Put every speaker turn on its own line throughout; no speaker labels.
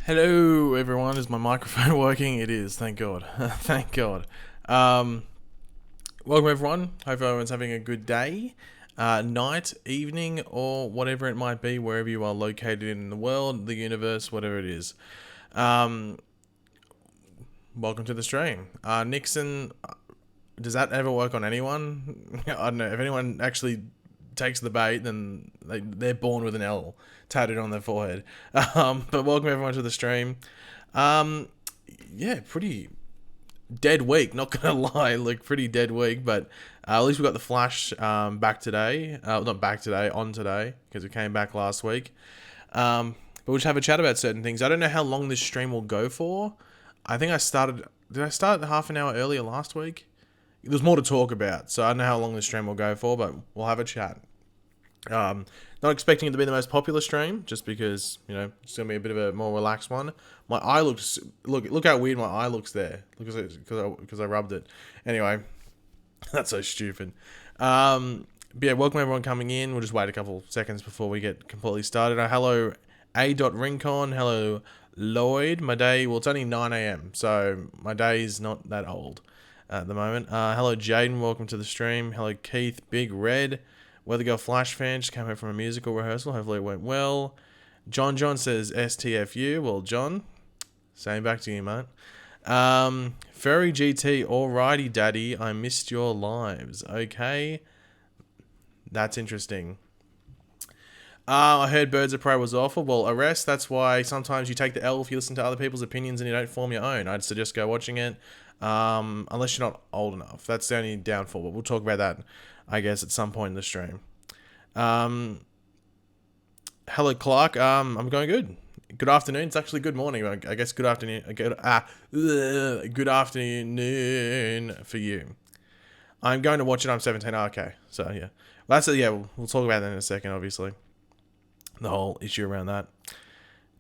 Hello, everyone. Is my microphone working? It is. Thank God. Thank God. Um, Welcome, everyone. Hope everyone's having a good day, night, evening, or whatever it might be, wherever you are located in the world, the universe, whatever it is. Um, Welcome to the stream. Nixon, does that ever work on anyone? I don't know. If anyone actually takes the bait, then they're born with an L tattooed on their forehead. But welcome everyone to the stream. Um, yeah, pretty dead week. Not gonna lie, like pretty dead week. But at least we got the Flash back today. Not back today, on today because it came back last week. But we'll just have a chat about certain things. I don't know how long this stream will go for. I think I started. Did I start half an hour earlier last week? There's more to talk about, so I don't know how long this stream will go for, but we'll have a chat. Not expecting it to be the most popular stream, just because it's gonna be a bit of a more relaxed one. My eye looks look how weird my eye looks there, because I rubbed it. Anyway, that's so stupid. But yeah, welcome everyone coming in. We'll just wait a couple seconds before we get completely started. Hello, A.Rincon. Hello, Lloyd. My day, well, it's only 9 a.m, so my day's not that old at the moment. Hello, Jaden. Welcome to the stream. Hello, Keith. Big Red. Weather Girl Flash fan just came home from a musical rehearsal. Hopefully it went well. John says STFU. Well, John, same back to you, mate. Ferry GT. Alrighty, Daddy. I missed your lives. Okay. That's interesting. I heard Birds of Prey was awful. Well, arrest. That's why sometimes you take the L if you listen to other people's opinions and you don't form your own. I'd suggest go watching it. Unless you're not old enough. That's the only downfall, but we'll talk about that, I guess, at some point in the stream. Hello, Clark. I'm going good. Good afternoon. It's actually good morning. I guess good afternoon. Good afternoon for you. I'm going to watch it. I'm 17. Okay, so yeah, that's it. Yeah, we'll talk about that in a second. Obviously, the whole issue around that.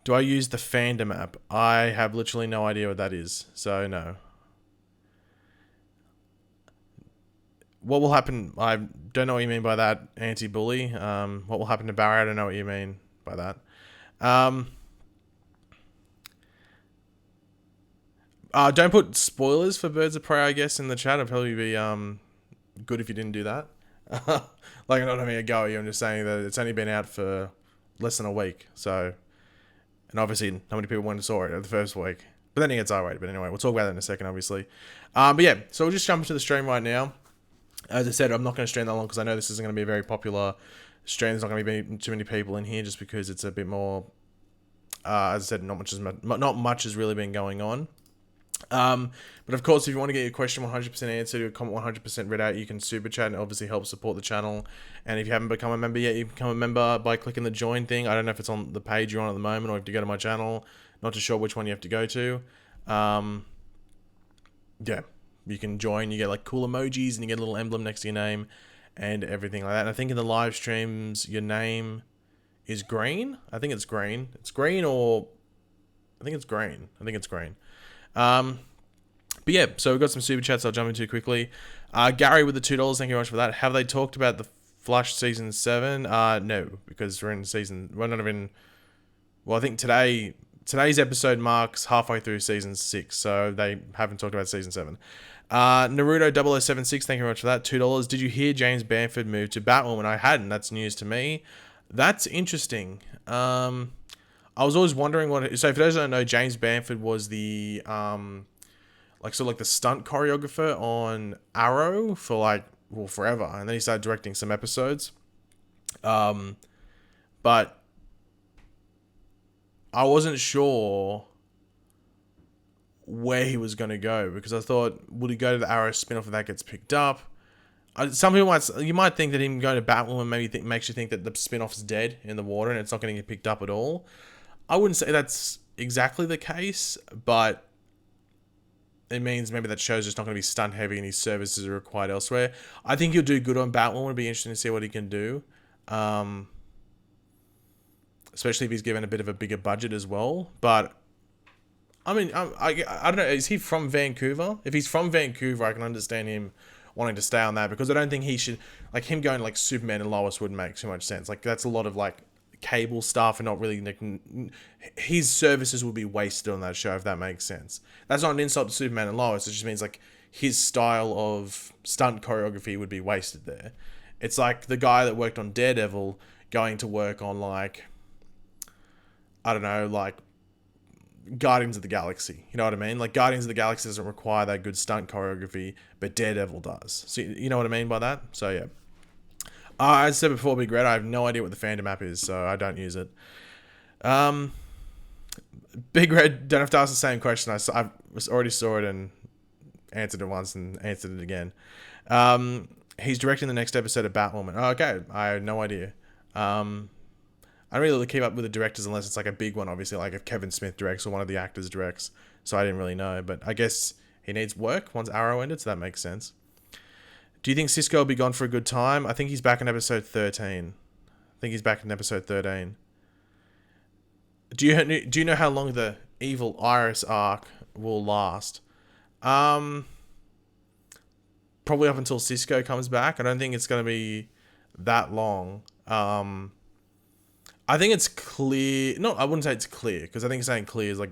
Do I use the fandom app? I have literally no idea what that is, so no. What will happen? I don't know what you mean by that, anti-bully. What will happen to Barry? I don't know what you mean by that. Don't put spoilers for Birds of Prey, I guess, in the chat. It'd probably be good if you didn't do that. Like, I'm not having a go at you. I'm just saying that it's only been out for less than a week. So, and obviously, not many people went and saw it the first week. But then it gets R-rated. But anyway, we'll talk about that in a second, obviously. But yeah, so we'll just jump into the stream right now. As I said, I'm not going to stream that long because I know this isn't going to be a very popular stream. There's not going to be too many people in here just because it's a bit more, as I said, not much has really been going on. But of course, if you want to get your question 100% answered, your comment 100% read out, you can super chat and obviously help support the channel. And if you haven't become a member yet, you can become a member by clicking the join thing. I don't know if it's on the page you're on at the moment or if you have to go to my channel. Not too sure which one you have to go to. Yeah. You can join, you get like cool emojis and you get a little emblem next to your name and everything like that. And I think in the live streams, your name is green. I think it's green. It's green or I think it's green. But yeah, so we've got some super chats I'll jump into quickly. Gary with the $2, thank you very much for that. Have they talked about the Flash season 7? No, because we're not even, well, I think today's episode marks halfway through season 6, so they haven't talked about season 7. Naruto 0076, thank you very much for that. $2. Did you hear James Bamford moved to Batwoman? I hadn't. That's news to me. That's interesting. I was always wondering so for those who don't know, James Bamford was the the stunt choreographer on Arrow for forever, and then he started directing some episodes. But I wasn't sure where he was going to go because I thought, would he go to the Arrow spin-off if that gets picked up? Some people might think that him going to Batwoman makes you think that the spin-off's dead in the water and it's not going to get picked up at all. I wouldn't say that's exactly the case, but it means maybe that show's just not going to be stunt heavy and his services are required elsewhere. I think he'll do good on Batwoman. It'd be interesting to see what he can do. Especially if he's given a bit of a bigger budget as well. But I mean, I don't know. Is he from Vancouver? If he's from Vancouver, I can understand him wanting to stay on that because I don't think he should, him going Superman and Lois wouldn't make too much sense. That's a lot of cable stuff and not really like, his services would be wasted on that show, if that makes sense. That's not an insult to Superman and Lois. It just means like his style of stunt choreography would be wasted there. It's like the guy that worked on Daredevil going to work on like, I don't know, like Guardians of the Galaxy. You know what I mean? Like Guardians of the Galaxy doesn't require that good stunt choreography, but Daredevil does. So you know what I mean by that? So yeah. As I said before, Big Red, I have no idea what the fandom app is, so I don't use it. Big Red, don't have to ask the same question. I already saw it and answered it once and answered it again. He's directing the next episode of Batwoman. Oh, okay. I had no idea. I don't really keep up with the directors unless it's like a big one, obviously, like if Kevin Smith directs or one of the actors directs. So I didn't really know, but I guess he needs work once Arrow ended, so that makes sense. Do you think Cisco will be gone for a good time? I think he's back in episode 13. Do you know how long the evil Iris arc will last? Probably up until Cisco comes back. I don't think it's going to be that long. I think it's clear. No, I wouldn't say it's clear, because I think saying clear is like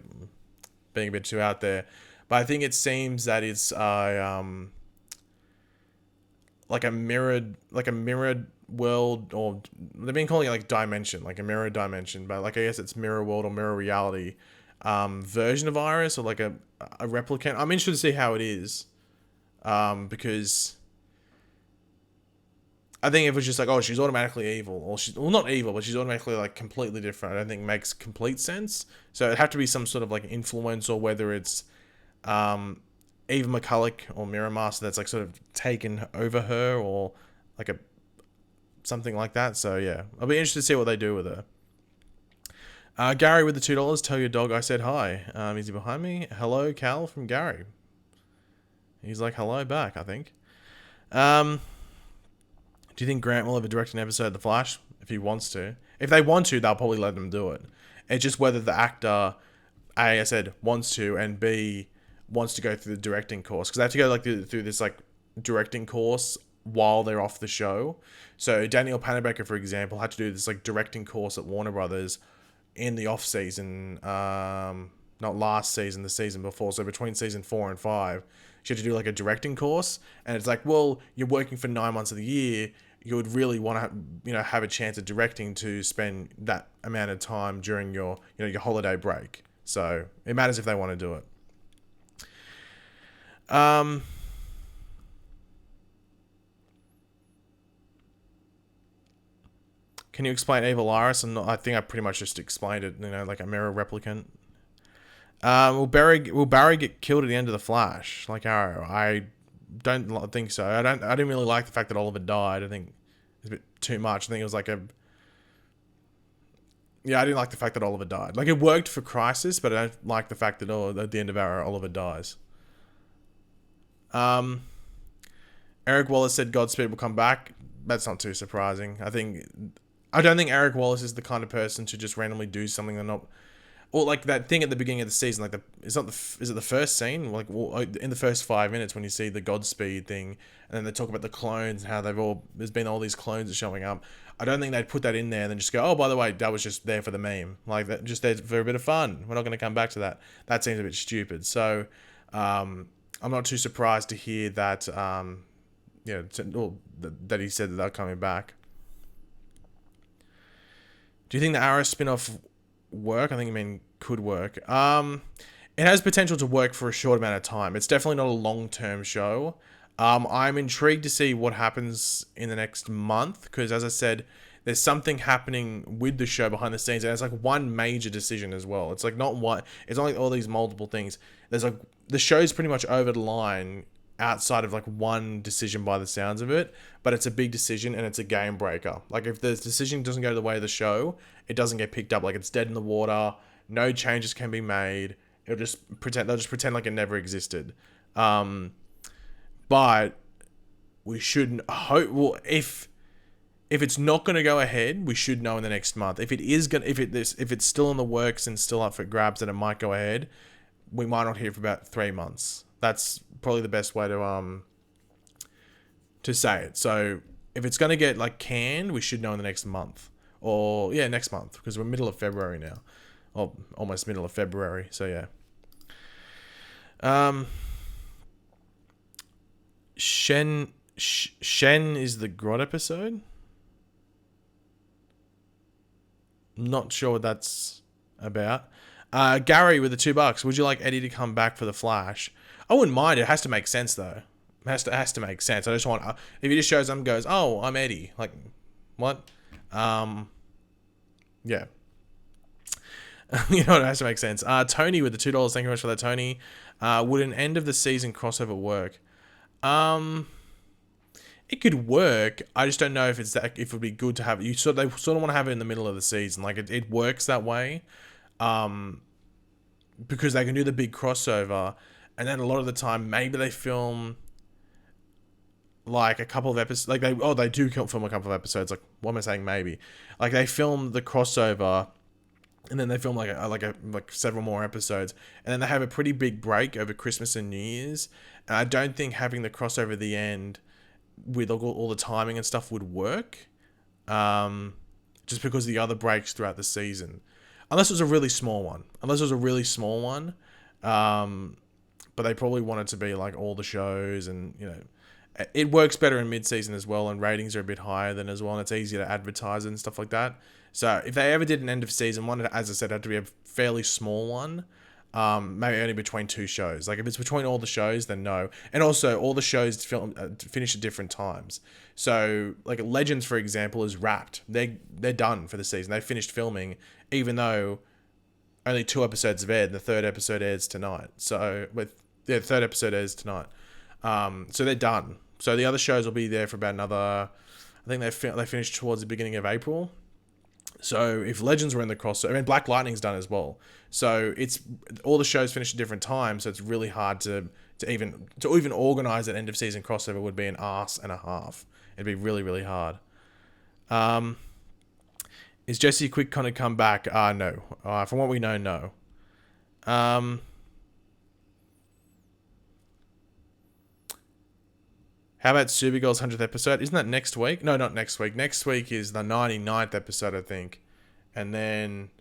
being a bit too out there. But I think it seems that it's like a mirrored world, or they've been calling it like dimension, like a mirror dimension, but like I guess it's mirror world or mirror reality version of Iris, or like a replicant. I'm interested to see how it is, because I think if it's just like, oh, she's automatically evil, or she's, well, not evil, but she's automatically like completely different, I don't think it makes complete sense. So it'd have to be some sort of like influence, or whether it's Eva McCulloch or Mirror Master that's like sort of taken over her, or like a something like that. So yeah, I'll be interested to see what they do with her. Gary with the $2. Tell your dog I said hi. Is he behind me? Hello, Cal from Gary. He's like hello back, I think. Do you think Grant will ever direct an episode of The Flash? If he wants to. If they want to, they'll probably let them do it. It's just whether the actor, A, I said, wants to, and B, wants to go through the directing course, because they have to go like through this like directing course while they're off the show. So Daniel Panabaker, for example, had to do this like directing course at Warner Brothers in the off season, not last season, the season before. So between season 4 and 5, she had to do like a directing course, and it's like, well, you're working for 9 months of the year, you would really want to have a chance at directing to spend that amount of time during your your holiday break. So it matters if they want to do it. Can you explain Evil Iris? And I think I pretty much just explained it. Like a mirror replicant. Will Barry get killed at the end of the Flash like Arrow? I don't think so. I didn't really like the fact that Oliver died. I think it's a bit too much. I think it was like I didn't like the fact that Oliver died. Like it worked for Crisis, but I don't like the fact that at the end of Arrow, Oliver dies. Eric Wallace said Godspeed will come back. That's not too surprising. I don't think Eric Wallace is the kind of person to just randomly do something they're not, or like that thing at the beginning of the season, like is it the first scene, like in the first 5 minutes when you see the Godspeed thing, and then they talk about the clones and how there's been all these clones showing up. I don't think they'd put that in there and then just go, oh, by the way, that was just there for the meme, like that, just there for a bit of fun. We're not going to come back to that. That seems a bit stupid. So, I'm not too surprised to hear that, that he said that they're coming back. Do you think the Arrow spin-off work? I think could work. It has potential to work for a short amount of time. It's definitely not a long-term show. I'm intrigued to see what happens in the next month, because as I said, there's something happening with the show behind the scenes, and it's like one major decision as well. It's like not one. It's not like all these multiple things. There's like the show's pretty much over the line outside of like one decision by the sounds of it, but it's a big decision and it's a game breaker. Like if the decision doesn't go the way of the show, it doesn't get picked up. Like it's dead in the water. No changes can be made. They'll just pretend like it never existed. But we shouldn't hope. Well, if it's not going to go ahead, we should know in the next month. If it's still in the works and still up for grabs that it might go ahead, we might not hear for about 3 months. That's probably the best way to say it. So if it's going to get like canned, we should know in the next month, or yeah, next month, because we're middle of February now, or almost middle of February. So yeah. Shen is the Grot episode. Not sure what that's about. Gary with the $2. Would you like Eddie to come back for the Flash? I wouldn't mind. It has to make sense though. It has to make sense. I just want if he just shows up and goes, "Oh, I'm Eddie." Like, what? Yeah. You know, it has to make sense. Tony with the $2. Thank you very much for that, Tony. Would an end of the season crossover work? It could work. I just don't know if if it would be good to have it. They sort of want to have it in the middle of the season. Like it works that way, because they can do the big crossover, and then a lot of the time maybe they film like a couple of episodes. Like they do film a couple of episodes. Like, what am I saying? Maybe like they film the crossover, and then they film like several more episodes, and then they have a pretty big break over Christmas and New Year's. And I don't think having the crossover at the end with all the timing and stuff would work, just because of the other breaks throughout the season, unless it was a really small one. But they probably want it to be like all the shows, and you know, it works better in mid-season as well, and ratings are a bit higher then as well, and it's easier to advertise and stuff like that. So if they ever did an end of season one, as I said, it had to be a fairly small one. Maybe only between two shows. Like if it's between all the shows, then no. And also all the shows finish at different times. So like Legends, for example, is wrapped. They're done for the season. They finished filming, even though only 2 episodes have aired. The third episode airs tonight. So the third episode airs tonight. So they're done. So the other shows will be there for about another. I think they finished towards the beginning of April. So if Legends were in the crossover, I mean, Black Lightning's done as well. So it's all the shows finish at different times. So it's really hard to even organize an end of season crossover would be an arse and a half. It'd be really, really hard. Is Jesse Quick going to come back? No. From what we know, no. How about Supergirl's 100th episode? Isn't that next week? No, not next week. Next week is the 99th episode, I think. And then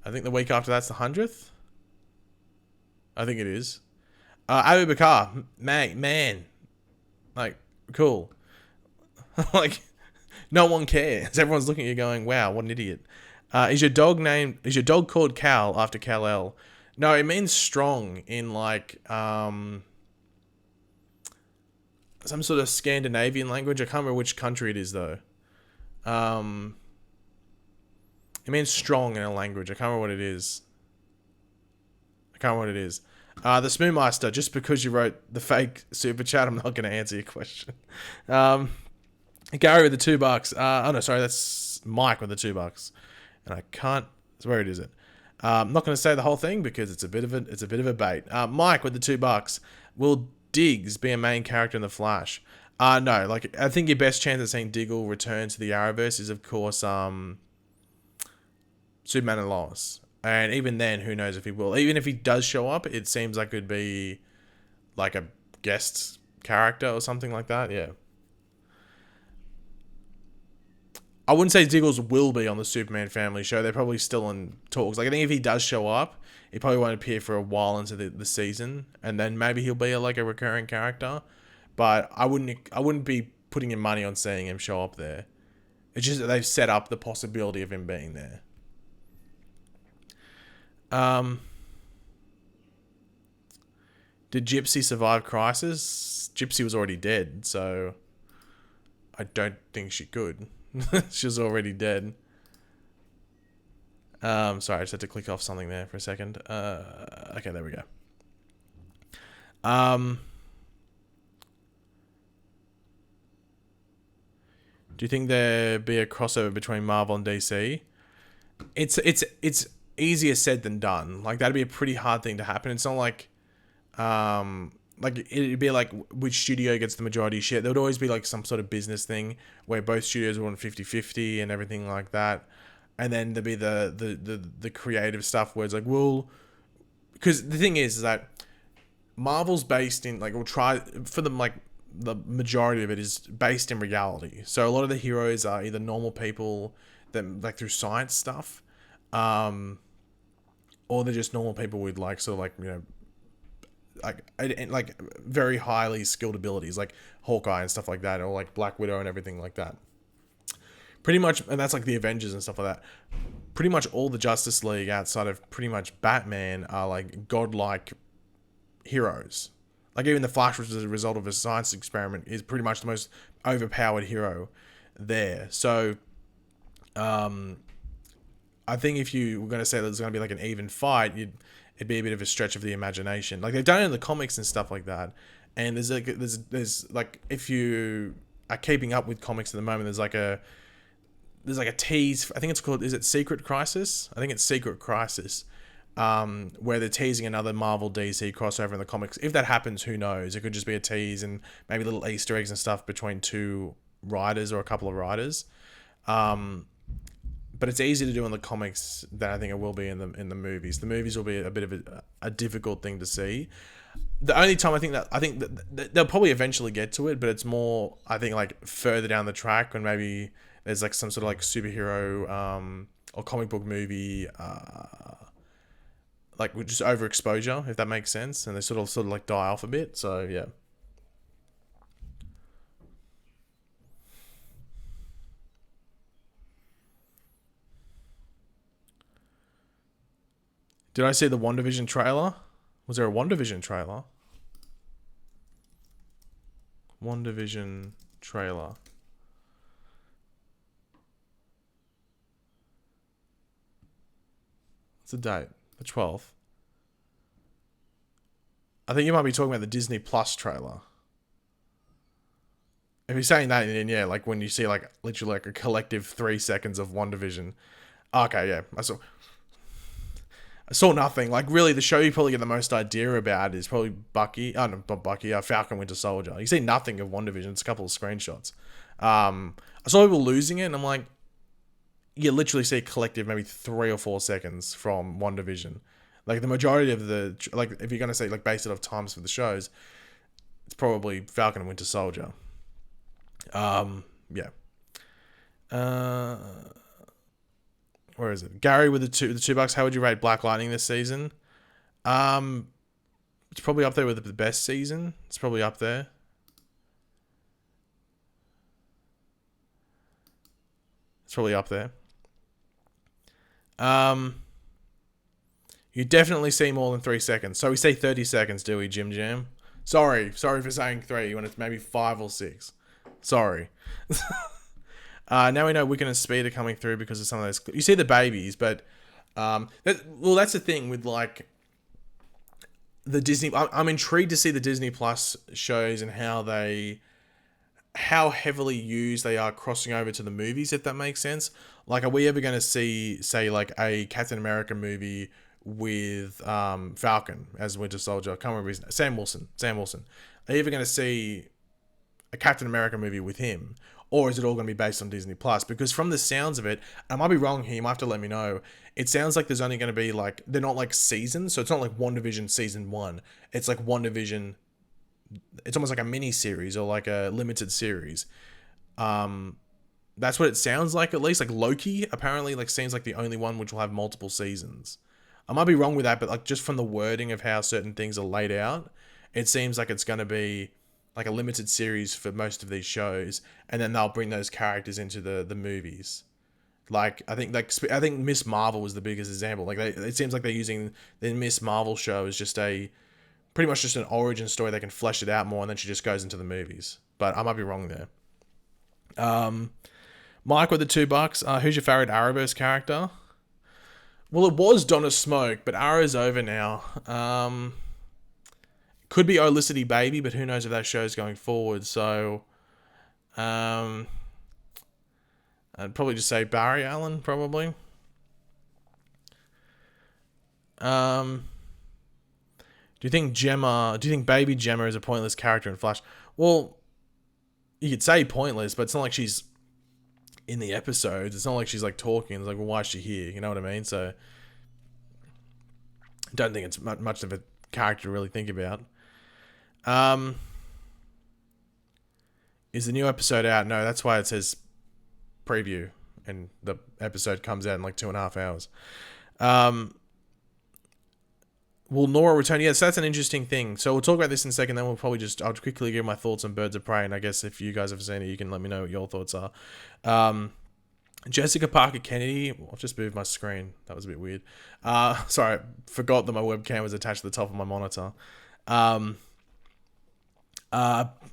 I think the week after that's the 100th. I think it is. Abu Bakar, man. Like, cool. Like, no one cares. Everyone's looking at you going, wow, what an idiot. Is your dog called Cal after Kal-El? No, it means strong in like some sort of Scandinavian language. I can't remember which country it is though. It means strong in a language. I can't remember what it is. The Smoothmaster, just because you wrote the fake super chat, I'm not going to answer your question. Gary with the $2. Oh no, sorry, that's Mike with the $2. And I can't. Where is it? I'm not going to say the whole thing because it's a bit of a bait. Mike with the $2. Will Diggs be a main character in the Flash? No. Like I think your best chance of seeing Diggle return to the Arrowverse is, of course, Superman and Lois. And even then, who knows if he will. Even if he does show up, it seems like it would be like a guest character or something like that. Yeah. I wouldn't say Diggles will be on the Superman Family show. They're probably still in talks. Like I think if he does show up, he probably won't appear for a while into the season, and then maybe he'll be like a recurring character. But I wouldn't be putting your money on seeing him show up there. It's just that they've set up the possibility of him being there. Did Gypsy survive Crisis? Gypsy was already dead, so I don't think she could. She was already dead. Sorry, I just had to click off something there for a second. Okay, there we go. Do you think there'd be a crossover between Marvel and DC? It's easier said than done. Like that'd be a pretty hard thing to happen. It's not like it'd be like which studio gets the majority share. There would always be like some sort of business thing where both studios are on 50-50 and everything like that. And then there'd be the creative stuff where it's like, well, because the thing is that Marvel's based in like, we'll try for them, like the majority of it is based in reality. So a lot of the heroes are either normal people them like through science stuff, um, or they're just normal people with like sort of like like very highly skilled abilities like Hawkeye and stuff like that, or like Black Widow and everything like that. Pretty much, and that's like the Avengers and stuff like that. Pretty much all the Justice League outside of pretty much Batman are like godlike heroes. Like even the Flash, which is a result of a science experiment, is pretty much the most overpowered hero there. So, I think if you were going to say that there's going to be like an even fight, it'd be a bit of a stretch of the imagination. Like they've done it in the comics and stuff like that. And there's like if you are keeping up with comics at the moment, there's like a tease. I think it's called, is it Secret Crisis? I think it's Secret Crisis, where they're teasing another Marvel DC crossover in the comics. If that happens, who knows? It could just be a tease and maybe little Easter eggs and stuff between two writers or a couple of writers. But it's easy to do in the comics than I think it will be in the movies. The movies will be a bit of a difficult thing to see. The only time I think that they'll probably eventually get to it, but it's more, I think, like further down the track when maybe there's like some sort of like superhero or comic book movie like just overexposure, if that makes sense, and they sort of like die off a bit. So yeah. Did I see the WandaVision trailer? Was there a WandaVision trailer? WandaVision trailer. What's the date? The 12th. I think you might be talking about the Disney Plus trailer. If you're saying that, then yeah, like when you see like literally like a collective 3 seconds of WandaVision. Okay, yeah. I saw nothing. Like really the show you probably get the most idea about is probably Bucky. Oh no, not Bucky, Falcon Winter Soldier. You see nothing of WandaVision. It's a couple of screenshots. I saw people losing it and I'm like, you literally see a collective maybe 3 or 4 seconds from WandaVision. Like the majority of the, like if you're going to say like base it off times for the shows, it's probably Falcon and Winter Soldier. Yeah. Where is it? Gary with the $2. How would you rate Black Lightning this season? It's probably up there with the best season. It's probably up there. It's probably up there. You definitely see more than 3 seconds. So we say 30 seconds, do we, Jim Jam? Sorry for saying 3. You want it maybe 5 or 6. Sorry. Now we know Wiccan and Speed are coming through because of some of those. You see the babies, but that's the thing with like the Disney. I'm intrigued to see the Disney Plus shows and how heavily used they are crossing over to the movies, if that makes sense. Like, are we ever going to see, say, like a Captain America movie with Falcon as Winter Soldier? I can't remember his name. Sam Wilson. Are you ever going to see a Captain America movie with him? Or is it all going to be based on Disney Plus? Because from the sounds of it, I might be wrong here, you might have to let me know. It sounds like there's only going to be like, they're not like seasons, so it's not like WandaVision season 1. It's like WandaVision, it's almost like a mini series or like a limited series. That's what it sounds like, at least. Like Loki apparently like seems like the only one which will have multiple seasons. I might be wrong with that, but like just from the wording of how certain things are laid out, it seems like it's going to be like a limited series for most of these shows, and then they'll bring those characters into the movies. Like I think Miss Marvel was the biggest example. Like it seems like they're using the Miss Marvel show as just pretty much just an origin story. They can flesh it out more, and then she just goes into the movies. But I might be wrong there. Mike with the $2. Who's your favorite Arrowverse character? Well, it was Donna Smoke, but Arrow's over now. Could be Olicity Baby, but who knows if that show's going forward. So, I'd probably just say Barry Allen, probably. Do you think Baby Gemma is a pointless character in Flash? Well, you could say pointless, but it's not like she's in the episodes. It's not like she's like talking. It's like, well, why is she here? You know what I mean? So, I don't think it's much of a character to really think about. Is the new episode out? No, that's why it says preview. and the episode comes out in like 2.5 hours. Will Nora return? Yes, that's an interesting thing. So we'll talk about this in a second. Then I'll quickly give my thoughts on Birds of Prey, and I guess if you guys have seen it, you can let me know what your thoughts are. Jessica Parker Kennedy. I've just moved my screen. That was a bit weird. Sorry, I forgot that my webcam was attached to the top of my monitor.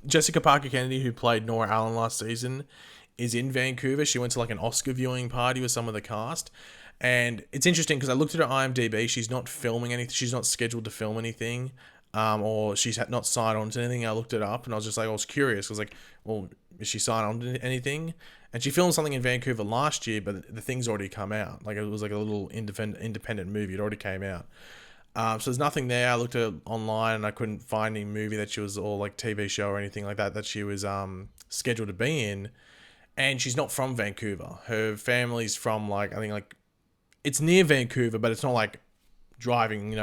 Jessica Parker Kennedy, who played Nora Allen last season, is in Vancouver. She went to like an Oscar viewing party with some of the cast. And it's interesting because I looked at her IMDb. She's not filming anything. She's not scheduled to film anything. Or she's not signed on to anything. I looked it up and I was just like, I was curious. I was like, well, is she signed on to anything? And she filmed something in Vancouver last year, but the thing's already come out. Like it was like a little independent movie. It already came out. So there's nothing there. I looked at it online and I couldn't find any movie that she was, or like TV show or anything like that she was scheduled to be in. And she's not from Vancouver. Her family's from like, I think like, it's near Vancouver, but it's not like driving,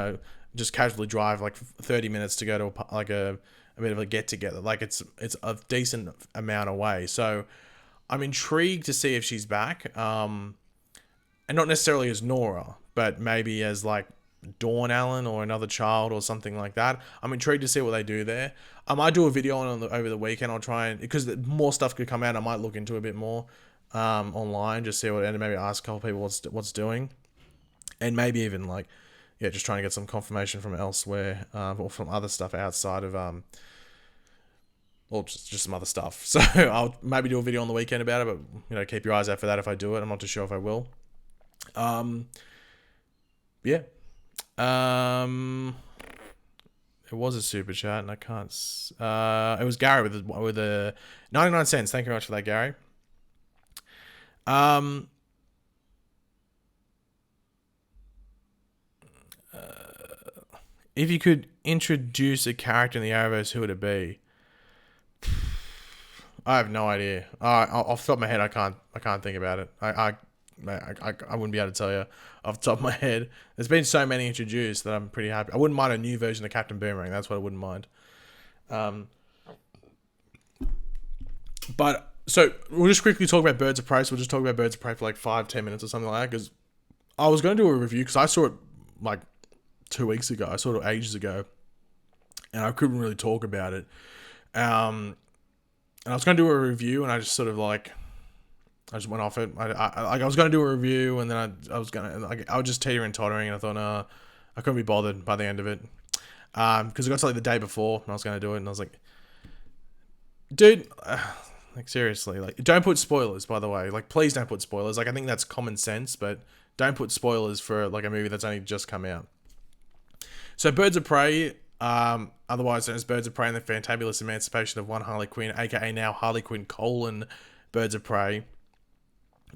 just casually drive like 30 minutes to go to a bit of a get together. Like it's a decent amount away. So I'm intrigued to see if she's back. And not necessarily as Nora, but maybe as like Dawn Allen or another child or something like that. I'm intrigued to see what they do there. I might do a video on it over the weekend. I'll try and, because more stuff could come out, I might look into a bit more online, just see what, and maybe ask a couple people what's doing, and maybe even like, just trying to get some confirmation from elsewhere, or from other stuff outside of or just some other stuff. So I'll maybe do a video on the weekend about it, but keep your eyes out for that if I do it. I'm not too sure if I will. Yeah. It was a super chat, and I can't. It was Gary with a 99 cents. Thank you very much for that, Gary. If you could introduce a character in the Arrowverse, who would it be? I have no idea. Off the top of my head, I can't think about it. I wouldn't be able to tell you off the top of my head. There's been so many introduced that I'm pretty happy. I wouldn't mind a new version of Captain Boomerang. That's what I wouldn't mind. But so we'll just quickly talk about Birds of Prey. So we'll just talk about Birds of Prey for like 5-10 minutes or something like that, because I was going to do a review because I saw it like 2 weeks ago. I saw it ages ago, and I couldn't really talk about it. And I was going to do a review, and I just sort of like, I just went off it. I was going to do a review, and then I was just teetering and tottering, and I thought, I couldn't be bothered by the end of it. Because I got to like the day before, and I was going to do it, and I was like, dude, like seriously, like don't put spoilers, by the way. Like please don't put spoilers. Like I think that's common sense, but don't put spoilers for like a movie that's only just come out. So Birds of Prey, otherwise known as Birds of Prey and the Fantabulous Emancipation of One Harley Quinn, aka now Harley Quinn : Birds of Prey.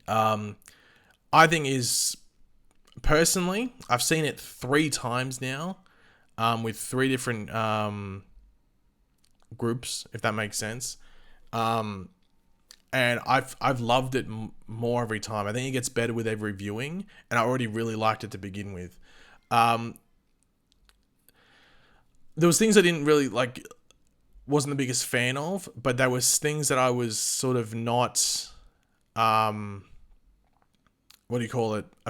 I think is, personally, I've seen it 3 times now, with 3 different groups, if that makes sense. And I've loved it more every time. I think it gets better with every viewing, and I already really liked it to begin with. There was things I didn't really like, wasn't the biggest fan of, but there was things that I was sort of not, a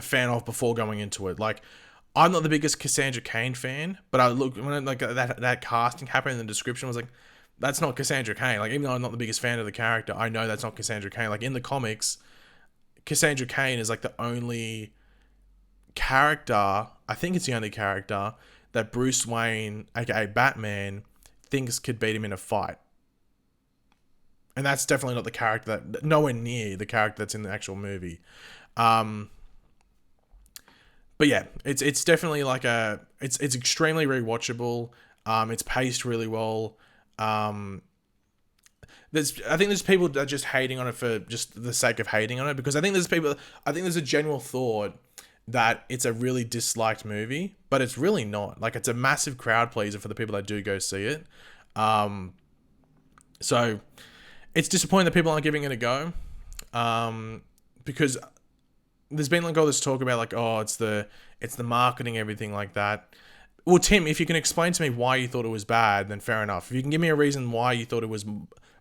fan of before going into it. Like, I'm not the biggest Cassandra Cain fan, but I look when like that casting happened in the description, I was like, that's not Cassandra Cain. Like, even though I'm not the biggest fan of the character, I know that's not Cassandra Cain. Like in the comics, Cassandra Cain is like the only character, I think it's the only character that Bruce Wayne, aka Batman, thinks could beat him in a fight. And that's definitely not the character nowhere near the character that's in the actual movie. But yeah, it's definitely like it's extremely rewatchable. It's paced really well. I think there's people that are just hating on it for just the sake of hating on it, because I think there's a general thought that it's a really disliked movie, but it's really not. Like, it's a massive crowd pleaser for the people that do go see it. So it's disappointing that people aren't giving it a go, because there's been like all this talk about like, oh, it's the marketing, everything like that. Well, Tim, if you can explain to me why you thought it was bad, then fair enough. If you can give me a reason why you thought it was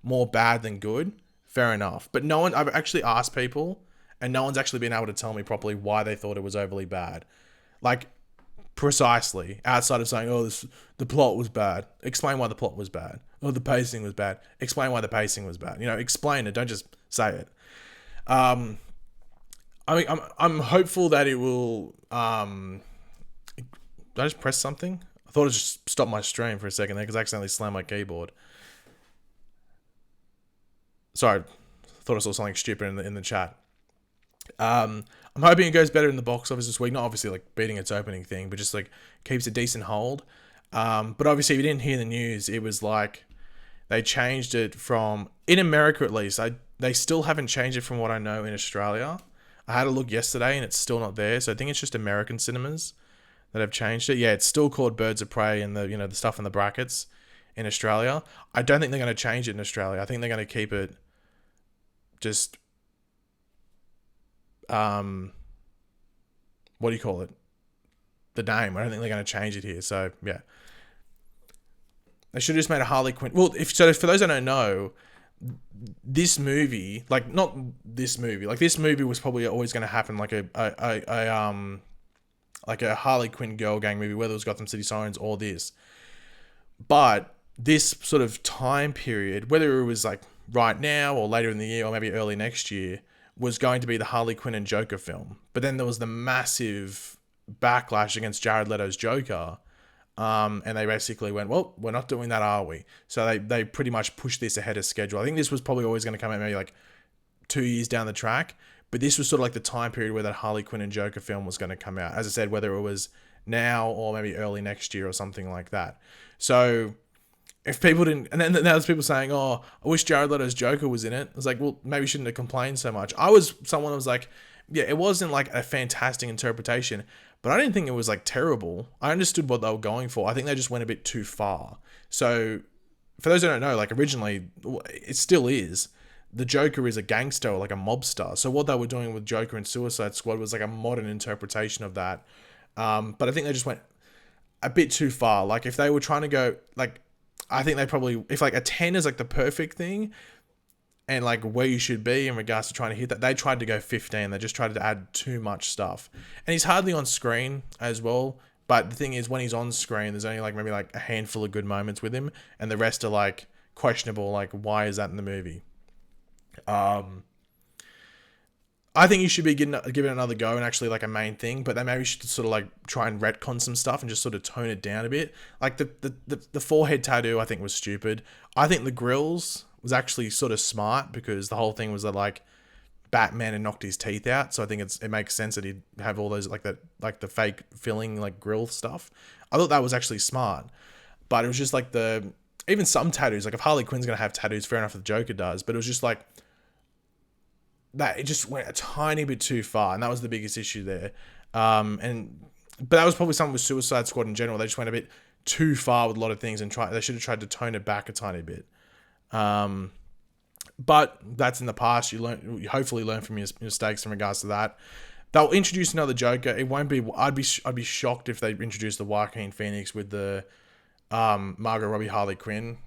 more bad than good, fair enough. But I've actually asked people, and no one's actually been able to tell me properly why they thought it was overly bad. Like, precisely, outside of saying, oh, the plot was bad. Explain why the plot was bad. Oh, the pacing was bad. Explain why the pacing was bad. Explain it. Don't just say it. I mean, I'm hopeful that it will. Did I just press something? I thought it just stopped my stream for a second there because I accidentally slammed my keyboard. Sorry, thought I saw something stupid in the chat. I'm hoping it goes better in the box office this week. Not obviously like beating its opening thing, but just like keeps a decent hold. But obviously, if you didn't hear the news, it was like they changed it from, in America at least. They still haven't changed it from what I know in Australia. I had a look yesterday and it's still not there. So I think it's just American cinemas that have changed it. Yeah, it's still called Birds of Prey and the stuff in the brackets in Australia. I don't think they're going to change it in Australia. I think they're going to keep it just what do you call it? The name. I don't think they're going to change it here. So yeah, they should have just made a Harley Quinn. Well, for those that don't know, this movie, like not this movie, like this movie was probably always going to happen like a Harley Quinn girl gang movie, whether it was Gotham City Sirens or this. But this sort of time period, whether it was like right now or later in the year or maybe early next year, was going to be the Harley Quinn and Joker film. But then there was the massive backlash against Jared Leto's Joker. And they basically went, well, we're not doing that, are we? So they pretty much pushed this ahead of schedule. I think this was probably always going to come out maybe like 2 years down the track. But this was sort of like the time period where that Harley Quinn and Joker film was going to come out. As I said, whether it was now or maybe early next year or something like that. So if people didn't... And then there's people saying, oh, I wish Jared Leto's Joker was in it. I was like, well, maybe you shouldn't have complained so much. I was someone who was like, yeah, it wasn't like a fantastic interpretation, but I didn't think it was like terrible. I understood what they were going for. I think they just went a bit too far. So for those who don't know, like originally, it still is, the Joker is a gangster or like a mobster. So what they were doing with Joker and Suicide Squad was like a modern interpretation of that. But I think they just went a bit too far. Like if they were trying to go, like, I think they probably, if like a 10 is like the perfect thing and like where you should be in regards to trying to hit that, they tried to go 15. They just tried to add too much stuff. And he's hardly on screen as well. But the thing is, when he's on screen, there's only like maybe like a handful of good moments with him. And the rest are like questionable. Like, why is that in the movie? I think you should be giving it another go and actually like a main thing, but then maybe you should sort of like try and retcon some stuff and just sort of tone it down a bit. Like the forehead tattoo I think was stupid. I think the grills was actually sort of smart because the whole thing was that like Batman had knocked his teeth out, so I think it makes sense that he'd have all those like the fake filling like grill stuff. I thought that was actually smart, but it was just like even some tattoos, like if Harley Quinn's gonna have tattoos, fair enough if the Joker does, but it was just like that it just went a tiny bit too far, and that was the biggest issue there. But that was probably something with Suicide Squad in general. They just went a bit too far with a lot of things, and they should have tried to tone it back a tiny bit. But that's in the past. You hopefully learn from your mistakes in regards to that. They'll introduce another Joker. It won't be. I'd be shocked if they introduced the Joaquin Phoenix with the Margot Robbie Harley Quinn.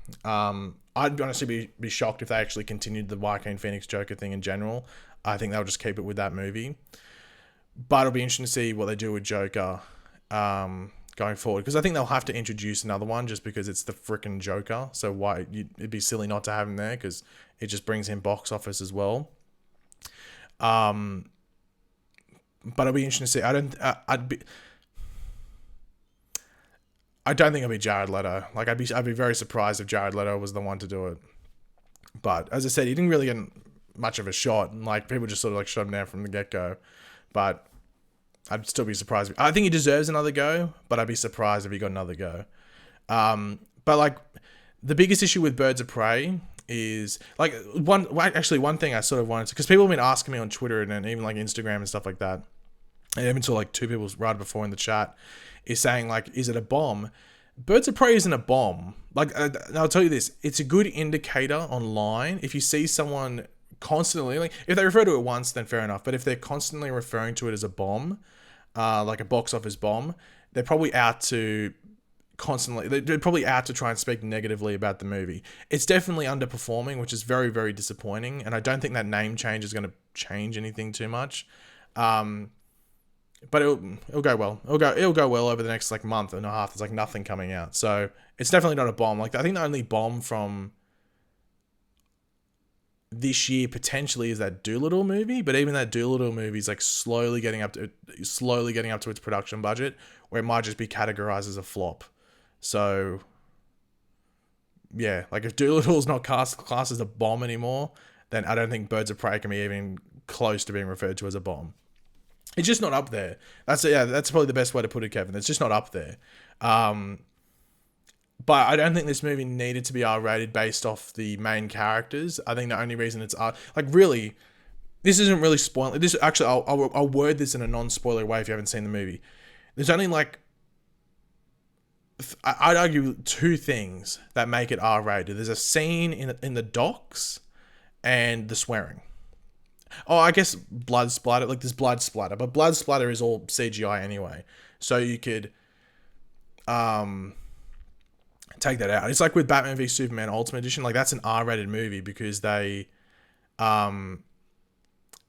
I'd honestly be shocked if they actually continued the Joaquin Phoenix Joker thing in general. I think they'll just keep it with that movie. But it'll be interesting to see what they do with Joker going forward. Because I think they'll have to introduce another one just because it's the frickin' Joker. So it'd be silly not to have him there because it just brings in box office as well. But it'll be interesting to see. I don't think it'll be Jared Leto. Like I'd be very surprised if Jared Leto was the one to do it. But as I said, he didn't really get much of a shot, and like people just sort of like shut him down from the get-go. But I'd still be surprised. I think he deserves another go, but I'd be surprised if he got another go. But like the biggest issue with Birds of Prey is like one thing I sort of wanted to, because people have been asking me on Twitter and even like Instagram and stuff like that, and even saw like two people right before in the chat, is saying like, is it a bomb? Birds of Prey isn't a bomb. Like, I'll tell you this, it's a good indicator online. If you see someone constantly, like if they refer to it once, then fair enough. But if they're constantly referring to it as a bomb, like a box office bomb, they're probably out to constantly, they're probably out to try and speak negatively about the movie. It's definitely underperforming, which is very, very disappointing. And I don't think that name change is going to change anything too much. But it'll go well. It'll go well over the next like month and a half. There's like nothing coming out, so it's definitely not a bomb. Like I think the only bomb from this year potentially is that Doolittle movie, but even that Doolittle movie is like slowly getting up to its production budget, where it might just be categorized as a flop. So yeah, like if Doolittle's not classed as a bomb anymore, then I don't think Birds of Prey can be even close to being referred to as a bomb. It's just not up there. That's probably the best way to put it, Kevin. It's just not up there. But I don't think this movie needed to be R-rated based off the main characters. I think the only reason it's R, like really, this isn't really spoiling. This actually, I'll word this in a non-spoiler way if you haven't seen the movie. There's only like, I'd argue two things that make it R-rated. There's a scene in the docks and the swearing. Oh, I guess blood splatter. Like there's blood splatter, but blood splatter is all CGI anyway. So you could take that out. It's like with Batman v Superman Ultimate Edition. Like that's an R-rated movie because they add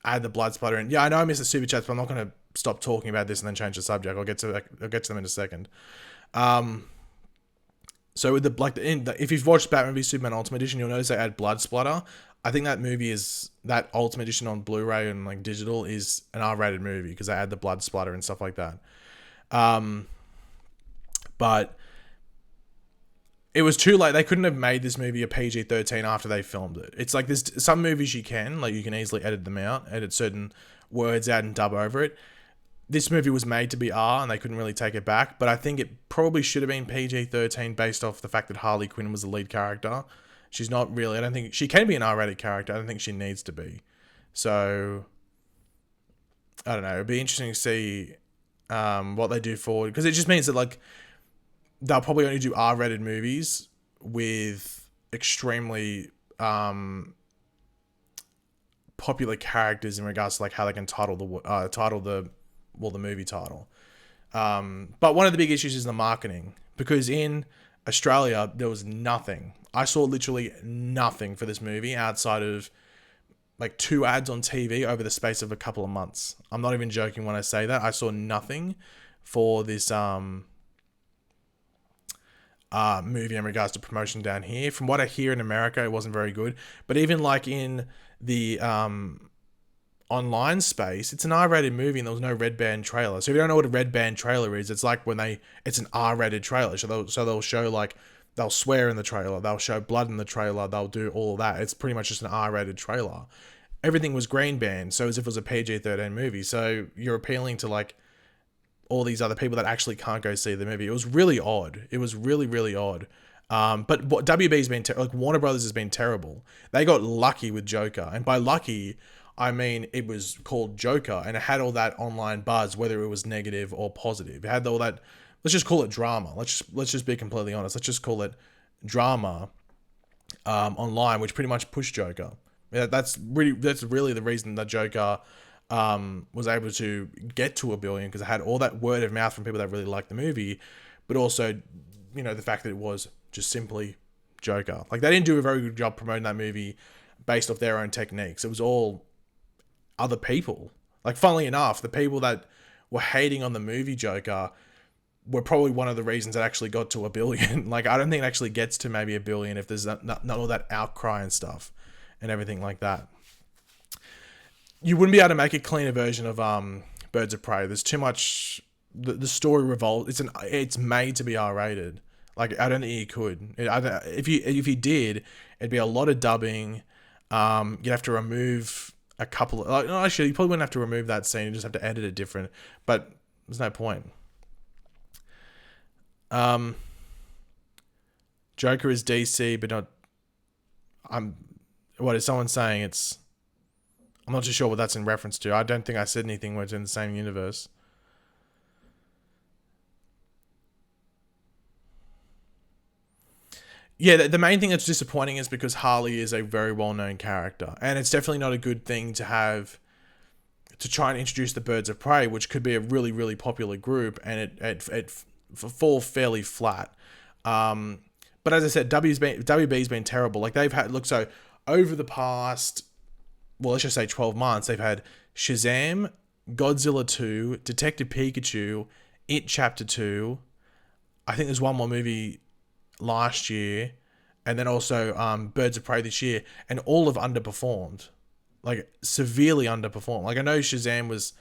the blood splatter in. Yeah, I know I missed the super chats, but I'm not going to stop talking about this and then change the subject. I'll get to them in a second. So with if you've watched Batman v Superman Ultimate Edition, you'll notice they add blood splatter. I think that Ultimate Edition on Blu-ray and like digital is an R-rated movie because they add the blood splatter and stuff like that. But it was too late. They couldn't have made this movie a PG-13 after they filmed it. It's like there's some movies you can easily edit them out, edit certain words out and dub over it. This movie was made to be R and they couldn't really take it back, but I think it probably should have been PG-13 based off the fact that Harley Quinn was the lead character. She's not really, I don't think, she can be an R-rated character. I don't think she needs to be. So, I don't know. It'd be interesting to see what they do forward. Because it just means that, like, they'll probably only do R-rated movies with extremely popular characters in regards to, like, how they can title the movie title. But one of the big issues is the marketing. Because in Australia, there was nothing. I saw literally nothing for this movie outside of like 2 ads on TV over the space of a couple of months. I'm not even joking when I say that. I saw nothing for this movie in regards to promotion down here. From what I hear in America, it wasn't very good. But even like in the online space, it's an R-rated movie and there was no red band trailer. So if you don't know what a red band trailer is, it's like it's an R-rated trailer. So they'll show like, they'll swear in the trailer, they'll show blood in the trailer, they'll do all of that. It's pretty much just an R-rated trailer. Everything was green band, so as if it was a PG-13 movie. So you're appealing to like all these other people that actually can't go see the movie. It was really odd. It was really, really odd. But what WB's been like Warner Brothers has been terrible. They got lucky with Joker, and by lucky, I mean it was called Joker, and it had all that online buzz, whether it was negative or positive. It had all that. Let's just call it drama. Let's just be completely honest. Let's just call it drama online, which pretty much pushed Joker. That's really the reason that Joker was able to get to $1 billion, because it had all that word of mouth from people that really liked the movie, but also, you know, the fact that it was just simply Joker. Like they didn't do a very good job promoting that movie based off their own techniques. It was all other people. Like funnily enough, the people that were hating on the movie Joker were probably one of the reasons it actually got to $1 billion. Like, I don't think it actually gets to maybe $1 billion if there's not all that outcry and stuff and everything like that. You wouldn't be able to make a cleaner version of Birds of Prey. There's too much. The story revolves. It's made to be R-rated. Like, I don't think you could. If you did, it'd be a lot of dubbing. You'd have to remove a couple of. No, actually, you probably wouldn't have to remove that scene. You just have to edit it different. But there's no point. Joker is DC, but not. What is someone saying? I'm not too sure what that's in reference to. I don't think I said anything where it's in the same universe. Yeah, the main thing that's disappointing is because Harley is a very well-known character, and it's definitely not a good thing to have to try and introduce the Birds of Prey, which could be a really, really popular group, and it fall fairly flat. But as I said, WB's been terrible. Like they've had so over the past, well, let's just say 12 months, they've had Shazam, Godzilla 2, Detective Pikachu, It Chapter 2. I think there's one more movie last year, and then also Birds of Prey this year, and all have underperformed, like severely underperformed. Like I know Shazam was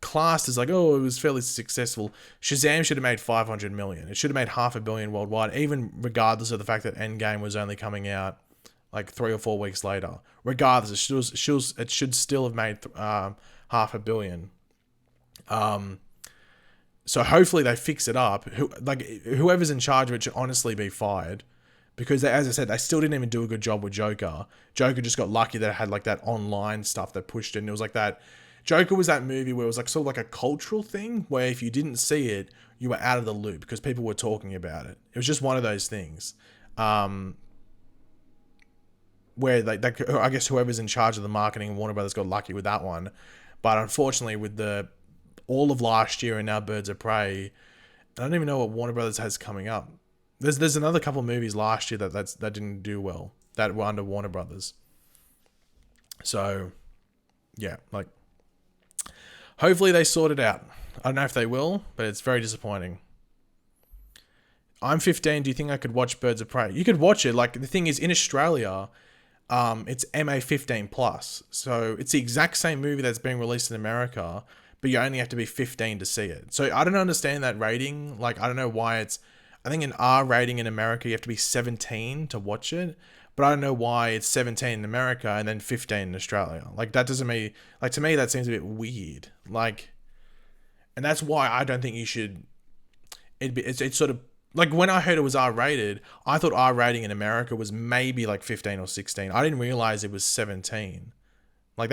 classed as like, oh, it was fairly successful. Shazam should have made 500 million. It should have made $500 million worldwide, even regardless of the fact that Endgame was only coming out like 3 or 4 weeks later. Regardless, it should still have made $500 million. So hopefully they fix it up. Whoever's in charge of it should honestly be fired, because as I said, they still didn't even do a good job with Joker. Joker just got lucky that it had like that online stuff that pushed it. And it was like that. Joker was that movie where it was like sort of like a cultural thing where if you didn't see it, you were out of the loop because people were talking about it. It was just one of those things. Where I guess whoever's in charge of the marketing in Warner Brothers got lucky with that one. But unfortunately with all of last year and now Birds of Prey, I don't even know what Warner Brothers has coming up. There's another couple of movies last year that didn't do well that were under Warner Brothers. So yeah, like hopefully they sort it out. I don't know if they will, but it's very disappointing. I'm 15. Do you think I could watch Birds of Prey? You could watch it. Like the thing is, in Australia, it's MA 15 plus. So it's the exact same movie that's being released in America, but you only have to be 15 to see it. So I don't understand that rating. Like I don't know why I think an R rating in America you have to be 17 to watch it. But I don't know why it's 17 in America and then 15 in Australia. Like that doesn't mean, like to me that seems a bit weird. Like, and that's why I don't think you should. It's sort of like when I heard it was R rated, I thought R rating in America was maybe like 15 or 16. I didn't realize it was 17. Like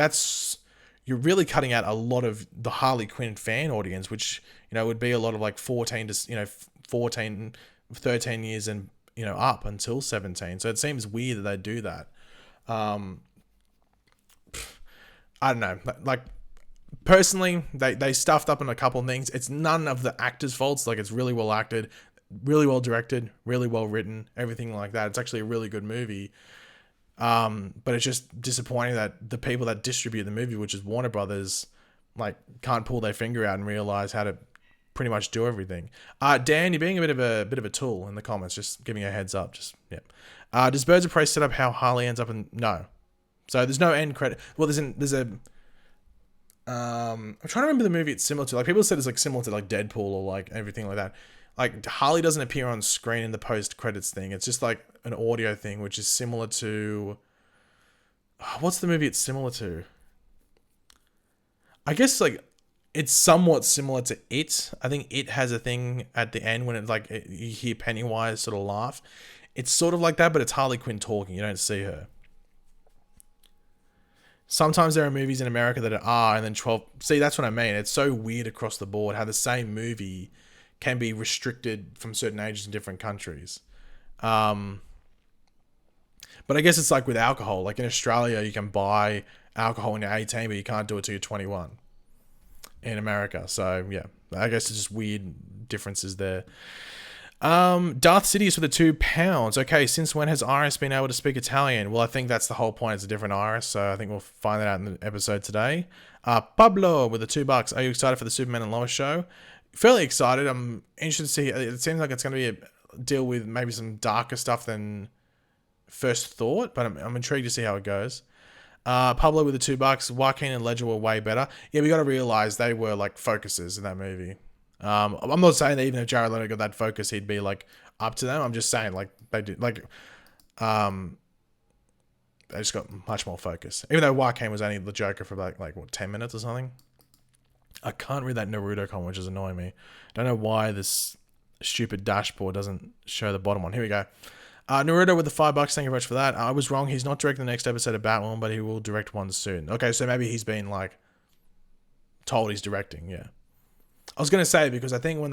you're really cutting out a lot of the Harley Quinn fan audience, which would be a lot of like 14 to 14, 13 years and up until 17. So it seems weird that they do that. I don't know. Like personally, they stuffed up on a couple of things. It's none of the actors' faults. Like it's really well acted, really well directed, really well written, everything like that. It's actually a really good movie. But it's just disappointing that the people that distribute the movie, which is Warner Brothers, like can't pull their finger out and realize how to pretty much do everything. Dan, you're being a bit of a tool in the comments. Just giving a heads up. Just yeah. Does Birds of Prey set up how Harley ends up in? No. So there's no end credit. Well, there's a. I'm trying to remember the movie it's similar to. Like people said it's like similar to like Deadpool or like everything like that. Like Harley doesn't appear on screen in the post credits thing. It's just like an audio thing, which is similar to. What's the movie it's similar to? I guess like it's somewhat similar to It. I think It has a thing at the end when it's like you hear Pennywise sort of laugh. It's sort of like that, but it's Harley Quinn talking. You don't see her. Sometimes there are movies in America that are and then 12. See, that's what I mean. It's so weird across the board how the same movie can be restricted from certain ages in different countries. But I guess it's like with alcohol. Like in Australia, you can buy alcohol when you're 18, but you can't do it till you're 21 in America. So yeah, I guess it's just weird differences there. Darth Sidious with the £2. Okay, since when has Iris been able to speak Italian? Well, I think that's the whole point. It's a different Iris, so I think we'll find that out in the episode today. Pablo with the $2. Are you excited for the Superman and Lois show? Fairly excited. I'm interested to see. It seems like it's going to be a deal with maybe some darker stuff than first thought, but I'm intrigued to see how it goes. Pablo with the $2. Joaquin and Ledger were way better. Yeah, we got to realize they were like focuses in that movie. I'm not saying that even if Jared Leto got that focus, he'd be like up to them. I'm just saying like they did they just got much more focus. Even though Joaquin was only the Joker for like what 10 minutes or something. I can't read that Naruto comment, which is annoying me. Don't know why this stupid dashboard doesn't show the bottom one. Here we go. Naruto with the $5. Thank you very much for that. I was wrong. He's not directing the next episode of Batwoman, but he will direct one soon. Okay, so maybe he's been like told he's directing. Yeah. I was going to say, because I think when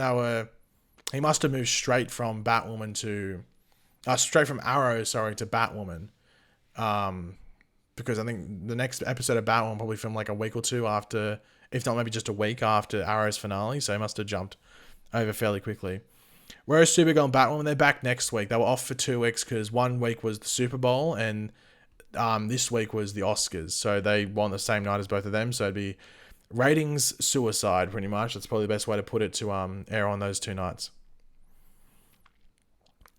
he must have moved straight from Batwoman to, straight from Arrow, to Batwoman. Because I think the next episode of Batwoman probably filmed like a week or two after, if not maybe just a week after Arrow's finale. So he must have jumped over fairly quickly. Whereas Supergirl and Batwoman, they're back next week. They were off for 2 weeks because one week was the Super Bowl and this week was the Oscars. So they were on the same night as both of them. So it'd be ratings suicide, pretty much. That's probably the best way to put it, to air on those 2 nights.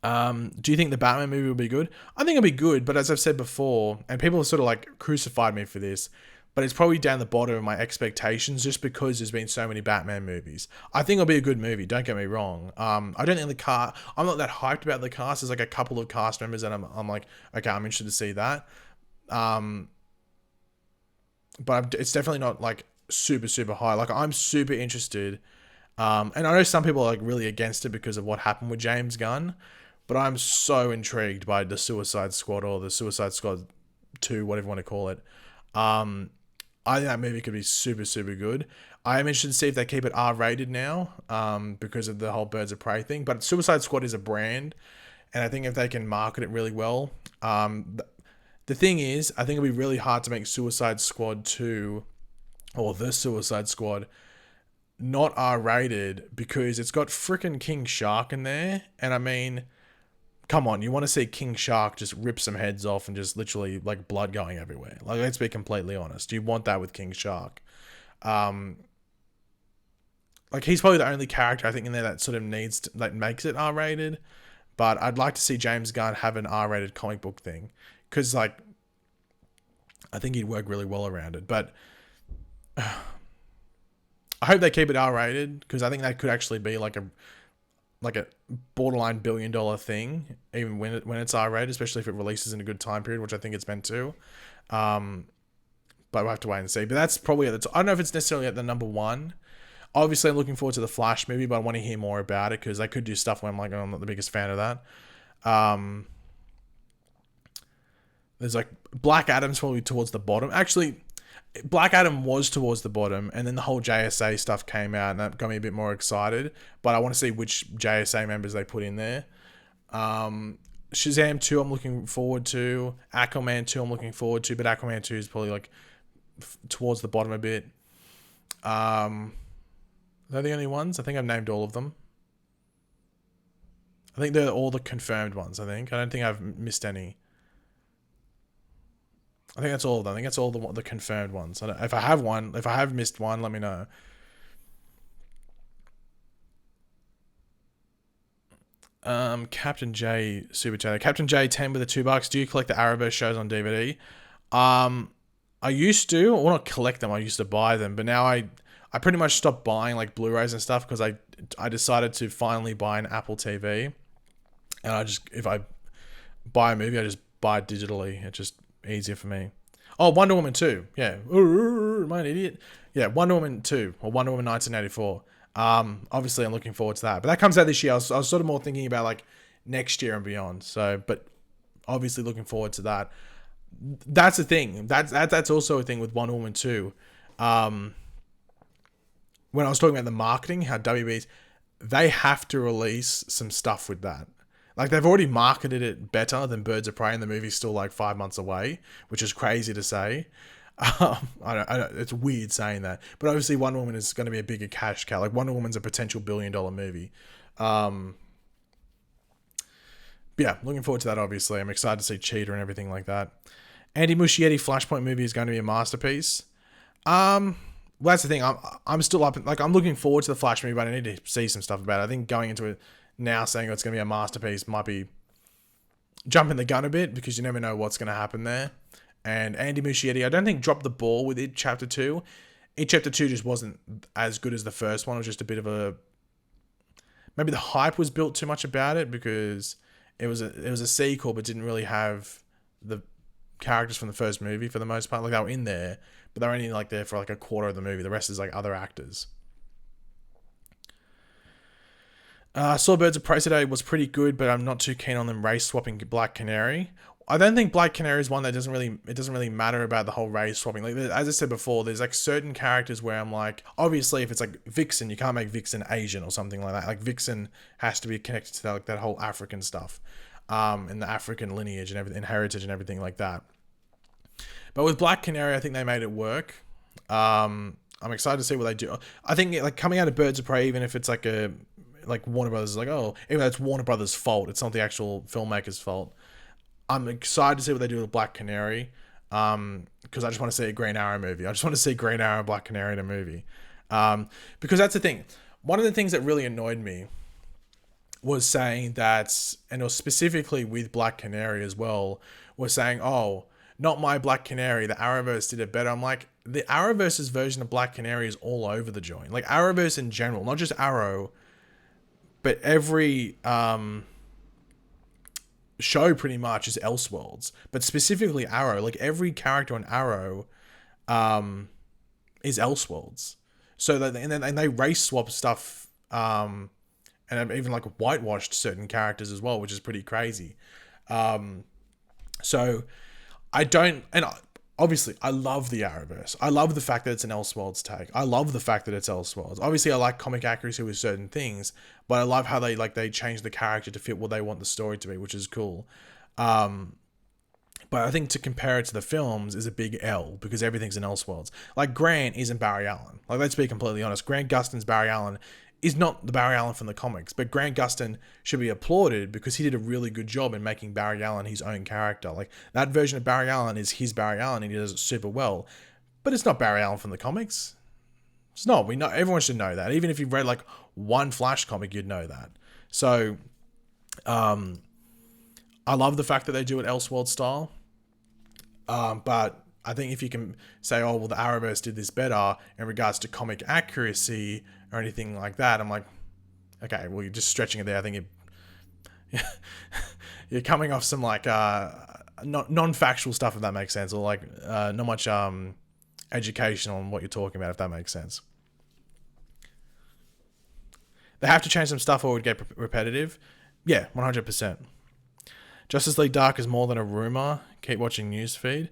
Do you think the Batman movie will be good? I think it'll be good, but as I've said before, and people have sort of like crucified me for this, but it's probably down the bottom of my expectations just because there's been so many Batman movies. I think it'll be a good movie, don't get me wrong. I don't think I'm not that hyped about the cast. There's like a couple of cast members that I'm like, okay, I'm interested to see that. But it's definitely not like super, super high. Like, I'm super interested. And I know some people are like really against it because of what happened with James Gunn, but I'm so intrigued by the Suicide Squad, or the Suicide Squad 2, whatever you want to call it. I think that movie could be super, super good. I am interested to see if they keep it R-rated now, because of the whole Birds of Prey thing. But Suicide Squad is a brand, and I think if they can market it really well, the thing is, I think it'll be really hard to make Suicide Squad 2, or the Suicide Squad, not R-rated, because it's got freaking King Shark in there, and I mean, come on, you want to see King Shark just rip some heads off and just literally like blood going everywhere. Like, let's be completely honest. You want that with King Shark. Like, he's probably the only character I think in there that sort of that makes it R-rated. But I'd like to see James Gunn have an R-rated comic book thing, because like, I think he'd work really well around it. But I hope they keep it R-rated, because I think that could actually be like a borderline $1 billion thing, even when it's R-rated, especially if it releases in a good time period, which I think it's meant to. But we'll have to wait and see. But that's probably I don't know if it's necessarily at the number one. Obviously, I'm looking forward to the Flash movie, but I want to hear more about it, because they could do stuff where I'm like, oh, I'm not the biggest fan of that. There's like Black Adam's probably towards the bottom. Actually, Black Adam was towards the bottom, and then the whole JSA stuff came out, and that got me a bit more excited. But I want to see which JSA members they put in there. Shazam 2 I'm looking forward to. Aquaman 2 I'm looking forward to, but Aquaman 2 is probably like towards the bottom a bit. They're the only ones? I think I've named all of them. I think they're all the confirmed ones, I don't think I've missed any. I think that's all of them. I think that's all the confirmed ones. If I have missed one, let me know. Captain J Super Chat. Captain J 10 with the $2. Do you collect the Arrowverse shows on DVD? I used to. Well, not collect them. I used to buy them, but now I pretty much stopped buying like Blu-rays and stuff, because I decided to finally buy an Apple TV, and if I buy a movie, I just buy it digitally. It's just easier for me. Oh, Wonder Woman 2. Yeah. Am I an idiot? Yeah, Wonder Woman 2, or Wonder Woman 1984. Obviously I'm looking forward to that. But that comes out this year. I was sort of more thinking about like next year and beyond. So, but obviously looking forward to that. That's the thing. That's also a thing with Wonder Woman 2. When I was talking about the marketing, how WB's, they have to release some stuff with that. Like, they've already marketed it better than Birds of Prey, and the movie's still like 5 months away, which is crazy to say. I don't, it's weird saying that, but obviously Wonder Woman is going to be a bigger cash cow. Like, Wonder Woman's a potential $1 billion movie. But yeah, looking forward to that. Obviously, I'm excited to see Cheetah and everything like that. Andy Muschietti Flashpoint movie is going to be a masterpiece. Well, that's the thing. I'm still up. Like, I'm looking forward to the Flash movie, but I need to see some stuff about it. I think going into it now saying it's going to be a masterpiece might be jumping the gun a bit, because you never know what's going to happen there. And Andy Muschietti, I don't think dropped the ball with It Chapter 2. It Chapter 2 just wasn't as good as the first one. It was just a bit of a... Maybe the hype was built too much about it, because it was a sequel, but didn't really have the characters from the first movie for the most part. Like, they were in there, but they're only like there for like a quarter of the movie. The rest is like other actors. Saw Birds of Prey today, was pretty good, but I'm not too keen on them race swapping Black Canary. I don't think Black Canary is one that doesn't really matter about the whole race swapping. Like, as I said before, there's like certain characters where I'm like, obviously if it's like Vixen, you can't make Vixen Asian or something like that. Like, Vixen has to be connected to that whole African stuff, and the African lineage and everything, and heritage and everything like that. But with Black Canary, I think they made it work. I'm excited to see what they do. I think like coming out of Birds of Prey, even if it's like a like Warner Brothers is like, oh, even though it's Warner Brothers' fault, it's not the actual filmmaker's fault. I'm excited to see what they do with Black Canary, because I just want to see a Green Arrow movie. I just want to see Green Arrow and Black Canary in a movie, because that's the thing. One of the things that really annoyed me was saying that, and it was specifically with Black Canary as well, was saying, oh, not my Black Canary, the Arrowverse did it better. I'm like, the Arrowverse's version of Black Canary is all over the joint. Like, Arrowverse in general, not just Arrow, but every show pretty much is Elseworlds. But specifically Arrow, like every character on Arrow is Elseworlds. So that, and they race swap stuff, and have even like whitewashed certain characters as well, which is pretty crazy. So I don't, and obviously I love the Arrowverse. I love the fact that it's an Elseworlds take. I love the fact that it's Elseworlds. Obviously I like comic accuracy with certain things, but I love how they change the character to fit what they want the story to be, which is cool. But I think to compare it to the films is a big L, because everything's in Elseworlds. Like, Grant isn't Barry Allen. Like, let's be completely honest. Grant Gustin's Barry Allen is not the Barry Allen from the comics, but Grant Gustin should be applauded because he did a really good job in making Barry Allen his own character. Like, that version of Barry Allen is his Barry Allen, and he does it super well. But it's not Barry Allen from the comics. It's not. We know, everyone should know that. Even if you've read like one Flash comic, you'd know that. So, I love the fact that they do it Elseworld style. But I think if you can say, oh, well, the Arrowverse did this better in regards to comic accuracy or anything like that, I'm like, okay, well, you're just stretching it there. I think you're coming off some like non-factual stuff, if that makes sense, or like not much education on what you're talking about, if that makes sense. They have to change some stuff or it would get repetitive. Yeah, 100%. Justice League Dark is more than a rumor. Keep watching newsfeed.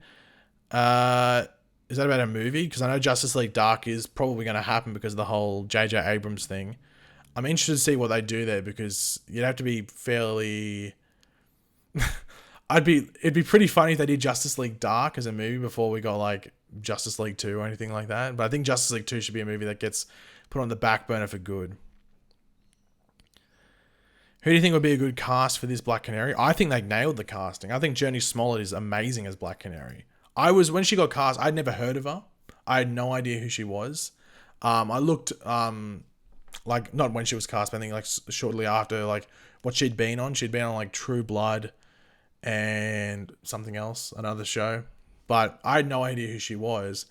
Is that about a movie? Because I know Justice League Dark is probably going to happen because of the whole J.J. Abrams thing. I'm interested to see what they do there, because you'd have to be fairly... It'd be pretty funny if they did Justice League Dark as a movie before we got like Justice League 2 or anything like that. But I think Justice League 2 should be a movie that gets put on the back burner for good. Who do you think would be a good cast for this Black Canary? I think they nailed the casting. I think Journey Smollett is amazing as Black Canary. When she got cast, I'd never heard of her. I had no idea who she was. I looked, like, not when she was cast, but I think like shortly after, like what she'd been on. She'd been on like True Blood and something else, another show. But I had no idea who she was.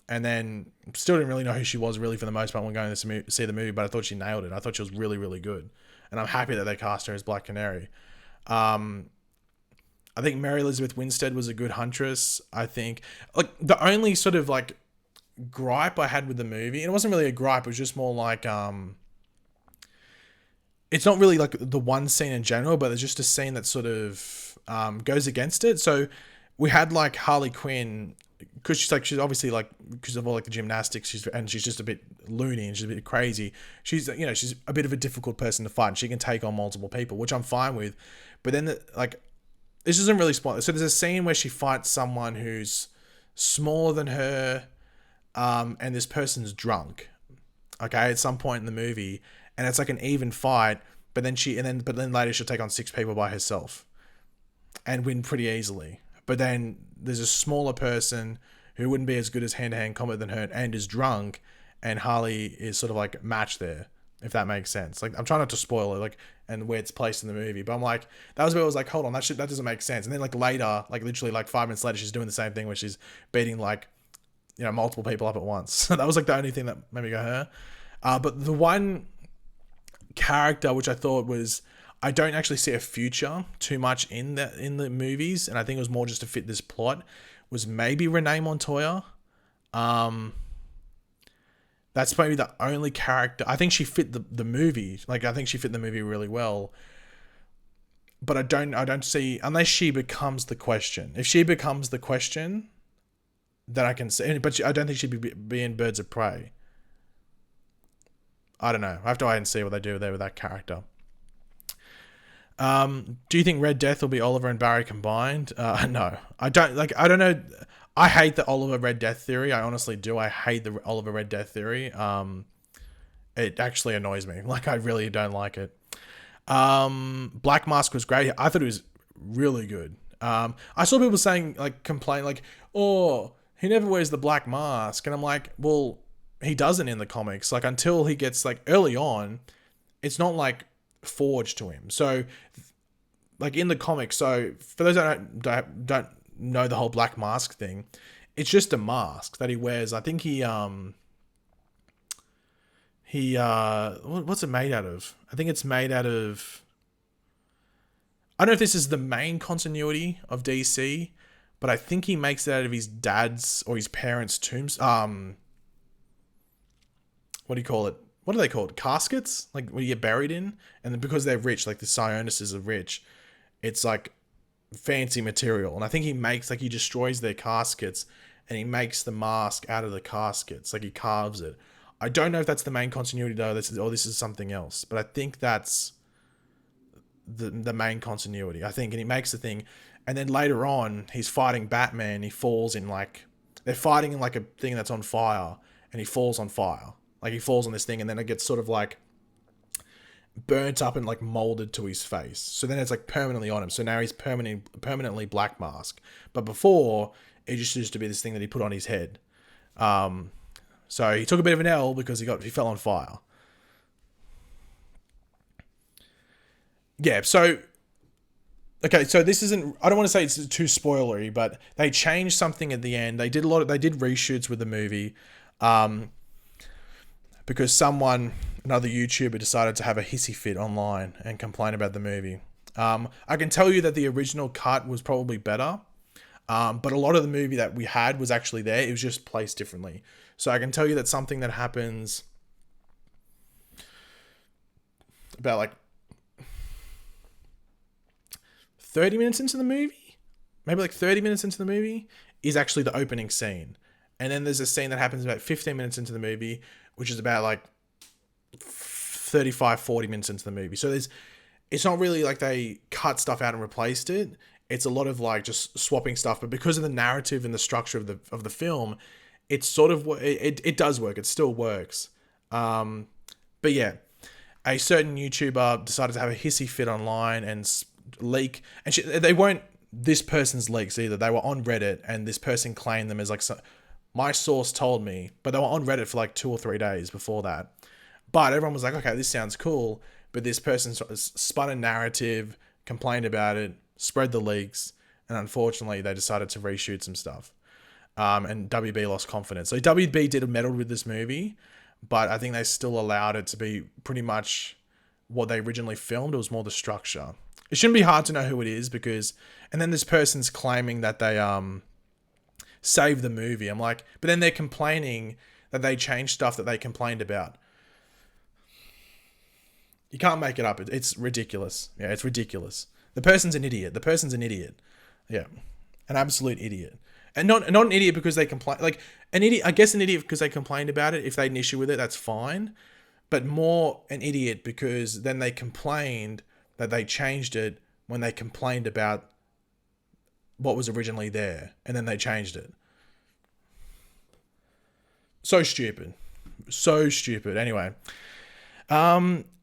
And then still didn't really know who she was really for the most part when going to see the movie, but I thought she nailed it. I thought she was really, really good. And I'm happy that they cast her as Black Canary. I think Mary Elizabeth Winstead was a good Huntress. I think, like, the only sort of like gripe I had with the movie, and it wasn't really a gripe, it was just more like, it's not really like the one scene in general, but there's just a scene that sort of goes against it. So we had like Harley Quinn, because she's obviously like, because of all like the gymnastics, she's just a bit loony and she's a bit crazy. She's a bit of a difficult person to fight, and she can take on multiple people, which I'm fine with. But then this isn't really spoiler. So there's a scene where she fights someone who's smaller than her, and this person's drunk. Okay, at some point in the movie, and it's like an even fight. But then later she'll take on 6 people by herself, and win pretty easily. But then there's a smaller person who wouldn't be as good as hand-to-hand combat than her and is drunk, and Harley is sort of like matched there, if that makes sense. Like, I'm trying not to spoil it, like, and where it's placed in the movie, but I'm like, that was where I was like, hold on, that doesn't make sense. And then like later, like literally like 5 minutes later, she's doing the same thing where she's beating like, multiple people up at once. So that was like the only thing that made me go, her. But the one character which I thought was, I don't actually see a future too much in the movies, and I think it was more just to fit this plot, was maybe Renee Montoya. That's maybe the only character. I think she fit the movie. Like, I think she fit the movie really well. But I don't see, unless she becomes the Question. If she becomes the Question, then I can see. But I don't think she'd be in Birds of Prey. I don't know. I have to wait and see what they do there with that character. Do you think Red Death will be Oliver and Barry combined? No, I don't know. I hate the Oliver Red Death theory. I honestly do. I hate the Oliver Red Death theory. it actually annoys me. Like, I really don't like it. Black Mask was great. I thought it was really good. I saw people saying, like, complain, like, oh, he never wears the black mask. And I'm like, well, he doesn't in the comics. Like, until he gets, like, early on, it's not, like, forged to him. So, like, in the comics, so for those that don't know the whole black mask thing, it's just a mask that he wears. I think what's it made out of? I think it's made out of, I don't know if this is the main continuity of DC, but I think he makes it out of his dad's or his parents' tombs. What do you call it? What are they called? Caskets? Like, where you get buried in? And then because they're rich, like the Sionis's are rich, it's like fancy material. And I think he makes, like, he destroys their caskets and he makes the mask out of the caskets. Like, he carves it. I don't know if that's the main continuity though. This is something else. But I think that's the main continuity, I think. And he makes the thing. And then later on, he's fighting Batman. He falls in, like, they're fighting in, like, a thing that's on fire. And he falls on fire. Like, he falls on this thing and then it gets sort of, like, burnt up and, like, molded to his face. So then it's, like, permanently on him. So now he's permanently Black Mask. But before, it just used to be this thing that he put on his head. So he took a bit of an L because he fell on fire. Yeah, so okay, so this isn't, I don't want to say it's too spoilery, but they changed something at the end. They did reshoots with the movie. Because another YouTuber decided to have a hissy fit online and complain about the movie. I can tell you that the original cut was probably better. But a lot of the movie that we had was actually there. It was just placed differently. So I can tell you that something that happens about, like, 30 minutes into the movie, maybe like 30 minutes into the movie, is actually the opening scene. And then there's a scene that happens about 15 minutes into the movie, which is about, like, 35, 40 minutes into the movie. So it's not really like they cut stuff out and replaced it. It's a lot of, like, just swapping stuff. But because of the narrative and the structure of the film, it's sort of, it does work. It still works. But yeah, a certain YouTuber decided to have a hissy fit online and leak. And they weren't this person's leaks either. They were on Reddit, and this person claimed them as, like, my source told me. But they were on Reddit for, like, 2 or 3 days before that. But everyone was like, okay, this sounds cool. But this person spun a narrative, complained about it, spread the leaks, and unfortunately they decided to reshoot some stuff. And WB lost confidence. So WB did meddle with this movie, but I think they still allowed it to be pretty much what they originally filmed. It was more the structure. It shouldn't be hard to know who it is because, and then this person's claiming that they saved the movie. I'm like, but then they're complaining that they changed stuff that they complained about. You can't make it up. It's ridiculous. Yeah, it's ridiculous. The person's an idiot. Yeah, an absolute idiot. And not an idiot because they complain. Like, an idiot, I guess an idiot because they complained about it. If they had an issue with it, that's fine. But more an idiot because then they complained that they changed it when they complained about what was originally there. And then they changed it. So stupid. Anyway.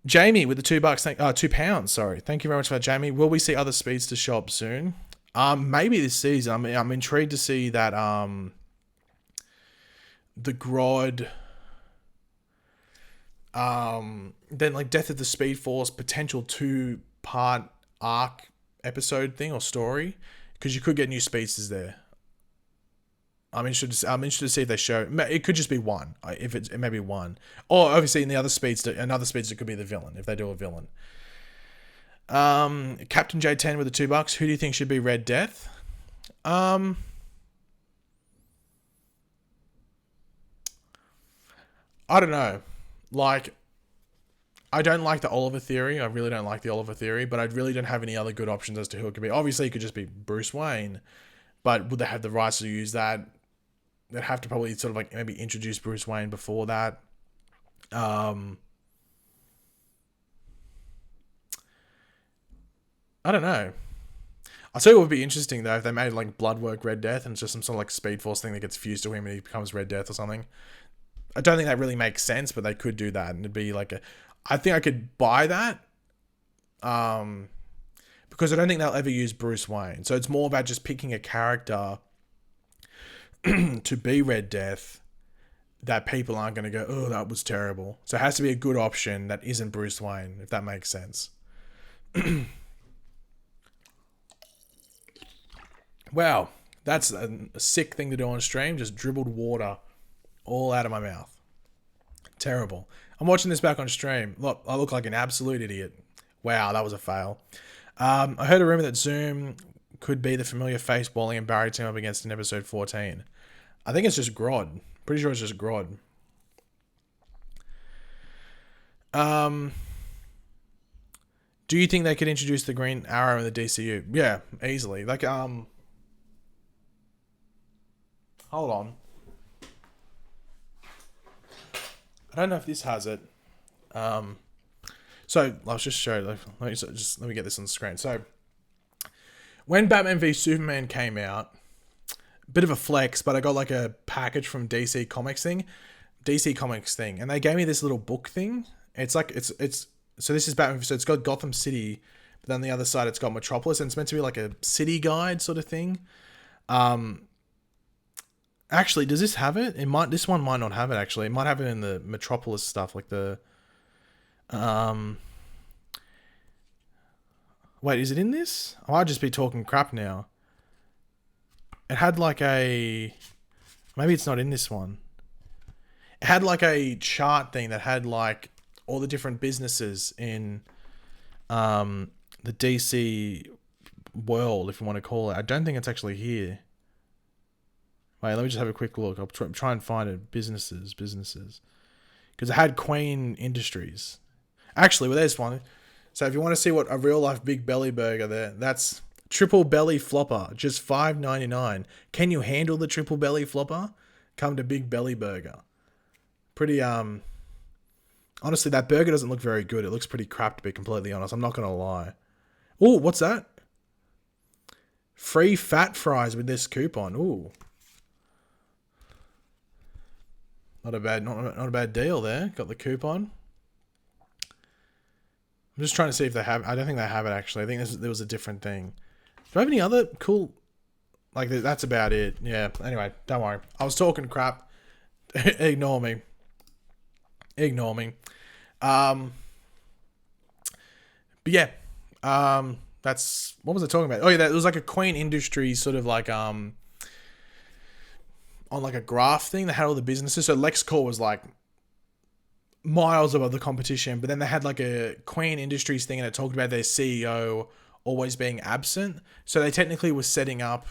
Jamie with the £2, £2. Sorry, thank you very much for that, Jamie. Will we see other speedsters show up soon? Maybe this season. I'm intrigued to see that. The Grodd. Then, like, Death of the Speed Force potential 2-part arc episode thing or story, because you could get new speedsters there. I'm interested to see if they show. It could just be one. If it may be one, or obviously in the other speedster, another speedster could be the villain if they do a villain. Captain J10 with the $2. Who do you think should be Red Death? I don't know. Like, I don't like the Oliver theory. I really don't like the Oliver theory, but I really don't have any other good options as to who it could be. Obviously, it could just be Bruce Wayne, but would they have the rights to use that? They'd have to probably sort of, like, maybe introduce Bruce Wayne before that. I don't know. I'll tell you what would be interesting, though, if they made, like, Bloodwork Red Death and it's just some sort of, like, Speed Force thing that gets fused to him and he becomes Red Death or something. I don't think that really makes sense, but they could do that, and it'd be like a. I think I could buy that. Because I don't think they'll ever use Bruce Wayne. So it's more about just picking a character to be Red Death that people aren't going to go, oh, that was terrible. So it has to be a good option that isn't Bruce Wayne, if that makes sense. Wow, that's a sick thing to do on stream. Just dribbled water all out of my mouth. Terrible. I'm watching this back on stream. Look, I look like an absolute idiot. Wow, that was a fail. I heard a rumor that Zoom could be the familiar face Wally and Barry team up against in episode 14. I think it's just Grodd. Pretty sure it's just Grodd. Do you think they could introduce the Green Arrow in the DCU? Yeah, easily. Like, hold on. I don't know if this has it. So I'll just show. Let me get this on the screen. So when Batman v Superman came out, bit of a flex, but I got like a package from DC Comics thing, and they gave me this little book thing. It's like it's so this is Batman. So it's got Gotham City, but then on the other side it's got Metropolis, and it's meant to be like a city guide sort of thing. Actually, does this have it? This one might not have it. Actually, it might have it in the Metropolis stuff, like the. Wait, is it in this? I might just be talking crap now. It had like a... Maybe it's not in this one. It had like a chart thing that had like all the different businesses in the DC world, if you want to call it. I don't think it's actually here. Wait, let me just have a quick look. I'll try and find it. Businesses. Because it had Queen Industries. Actually, well, there's one. So if you want to see what a real life Big Belly burger there, that's triple belly flopper, just $5.99. Can you handle the triple belly flopper? Come to Big Belly Burger. Pretty honestly, that burger doesn't look very good. It looks pretty crap, to be completely honest. I'm not gonna lie. Oh, what's that? Free fat fries with this coupon. Ooh. Not a bad deal there. Got the coupon. I'm just trying to see if they have. I don't think they have it actually. I think there was a different thing. Do I have any other cool? Like that's about it. Yeah. Anyway, don't worry. I was talking crap. Ignore me. But yeah. That's what was I talking about? Oh yeah, it was like a Queen Industries sort of like on like a graph thing that had all the businesses. So LexCorp was like miles above the competition, but then they had like a Queen Industries thing and it talked about their CEO always being absent. So they technically were setting up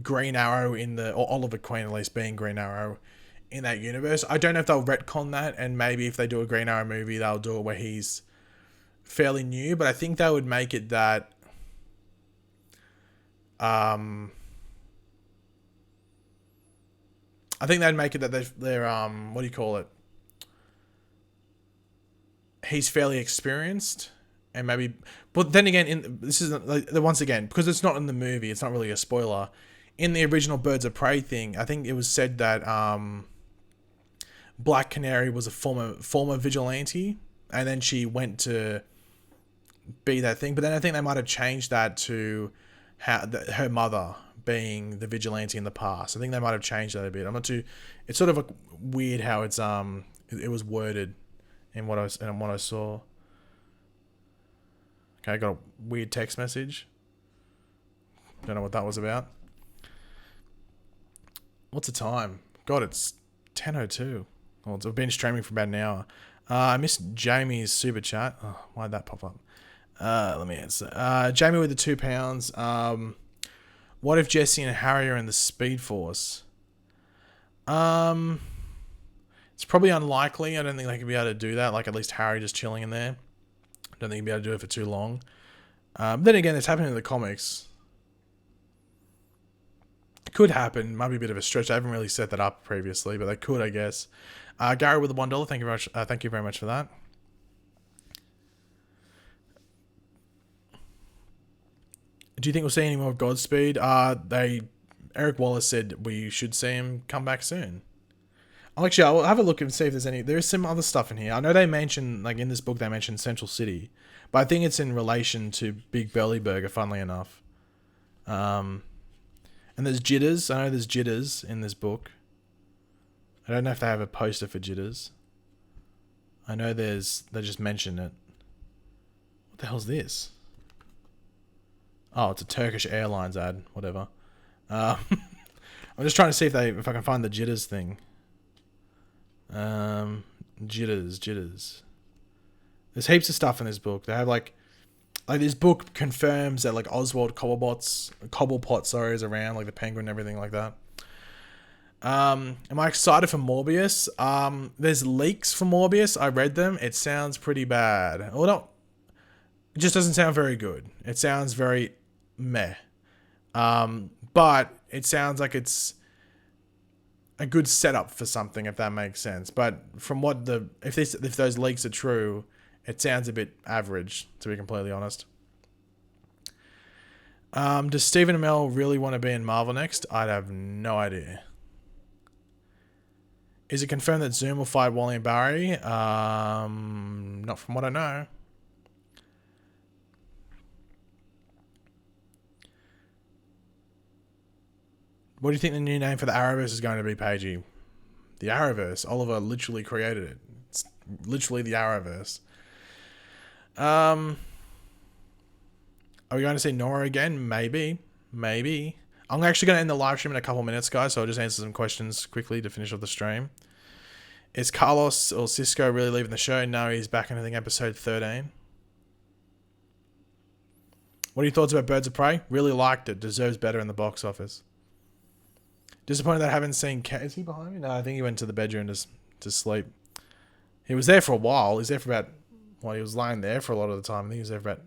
Green Arrow or Oliver Queen at least being Green Arrow in that universe. I don't know if they'll retcon that, and maybe if they do a Green Arrow movie, they'll do it where he's fairly new, but I think they would make it that I think they'd make it that they're what do you call it? He's fairly experienced, and maybe, but then again, this is like, once again, because it's not in the movie, it's not really a spoiler. In the original Birds of Prey thing, I think it was said that Black Canary was a former vigilante, and then she went to be that thing. But then I think they might have changed that to her mother being the vigilante in the past. I think they might have changed that a bit. I'm not too. It's sort of weird how it's it was worded in what I saw. Okay, I got a weird text message. Don't know what that was about. What's the time? God, it's 10:02. Well, I've been streaming for about an hour. I missed Jamie's super chat. Oh, why'd that pop up? Let me answer. Jamie with the £2. What if Jesse and Harry are in the Speed Force? It's probably unlikely. I don't think they could be able to do that. Like, at least Harry just chilling in there. I don't think he'd be able to do it for too long. Then again, it's happening in the comics. It could happen. Might be a bit of a stretch. I haven't really set that up previously, but they could, I guess. Gary with the $1. Thank you very much. Thank you very much for that. Do you think we'll see any more of Godspeed? Eric Wallace said we should see him come back soon. Actually, I'll have a look and see if there's any. There is some other stuff in here. I know they mention, like in this book, they mention Central City, but I think it's in relation to Big Belly Burger. Funnily enough, and there's Jitters. I know there's Jitters in this book. I don't know if they have a poster for Jitters. I know they just mention it. What the hell's this? Oh, it's a Turkish Airlines ad. Whatever. I'm just trying to see if I can find the Jitters thing. Jitters. There's heaps of stuff in this book. They have like this book confirms that like Oswald Cobblepot is around, like the penguin and everything like that. Am I excited for Morbius? There's leaks for Morbius. I read them. It sounds pretty bad. Well, no, it just doesn't sound very good. It sounds very meh. But it sounds like it's a good setup for something, if that makes sense. But from what if those leaks are true, it sounds a bit average, to be completely honest. Does Stephen Amell really want to be in Marvel next? I'd have no idea. Is it confirmed that Zoom will fight Wally and Barry? Not from what I know. What do you think the new name for the Arrowverse is going to be, Paigey? The Arrowverse. Oliver literally created it. It's literally the Arrowverse. Are we going to see Nora again? Maybe. I'm actually going to end the live stream in a couple minutes, guys, so I'll just answer some questions quickly to finish off the stream. Is Carlos or Cisco really leaving the show? No, he's back in, I think, episode 13. What are your thoughts about Birds of Prey? Really liked it. Deserves better in the box office. Disappointed that I haven't seen... Is he behind me? No, I think he went to the bedroom to sleep. He was there for a while. He's there for about... Well, he was lying there for a lot of the time. I think he was there for about...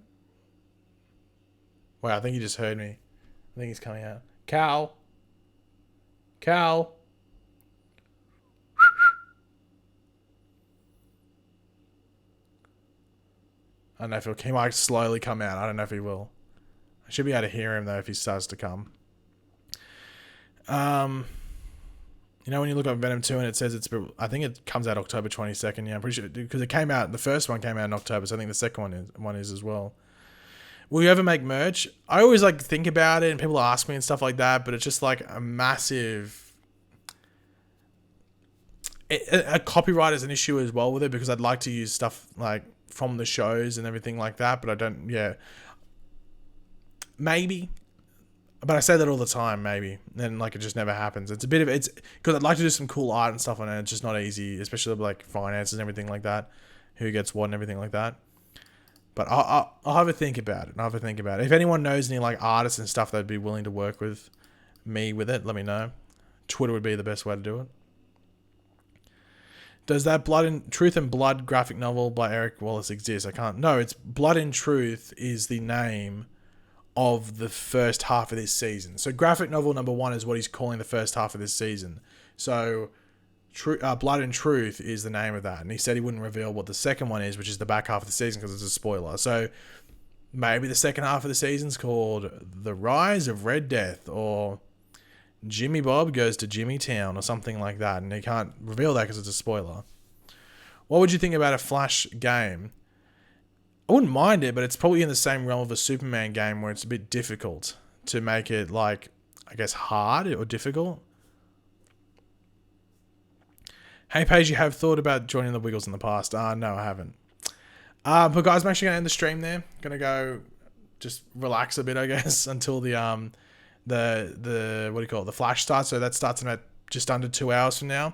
Wow, I think he just heard me. I think he's coming out. Cal. I don't know if he might slowly come out. I don't know if he will. I should be able to hear him, though, if he starts to come. You know, when you look up Venom 2 and it says I think it comes out October 22nd. Yeah, I'm pretty sure, because it came out, the first one came out in October, so I think the second one is as well. Will you ever make merch? I always like think about it and people ask me and stuff like that, but it's just like a massive... A copyright is an issue as well with it, because I'd like to use stuff like from the shows and everything like that, but I don't, yeah. Maybe. But I say that all the time, maybe. Then like it just never happens. It's because I'd like to do some cool art and stuff on it. It's just not easy, especially like finances and everything like that. Who gets what and everything like that. But I'll have a think about it. If anyone knows any like artists and stuff that'd be willing to work with me with it, let me know. Twitter would be the best way to do it. Does that Truth and Blood graphic novel by Eric Wallace exist? I can't. No, it's Blood and Truth is the name of the first half of this season. So graphic novel number 1 is what he's calling the first half of this season. So Blood and Truth is the name of that. And he said he wouldn't reveal what the second one is, which is the back half of the season, because it's a spoiler. So maybe the second half of the season's called The Rise of Red Death, or Jimmy Bob Goes to Jimmy Town, or something like that. And he can't reveal that because it's a spoiler. What would you think about a Flash game? I wouldn't mind it, but it's probably in the same realm of a Superman game where it's a bit difficult to make it, like, I guess, hard or difficult. Hey, Paige, you have thought about joining the Wiggles in the past? No, I haven't. But guys, I'm actually going to end the stream there. Going to go just relax a bit, I guess, until the what do you call it? The Flash starts. So that starts in about just under 2 hours from now.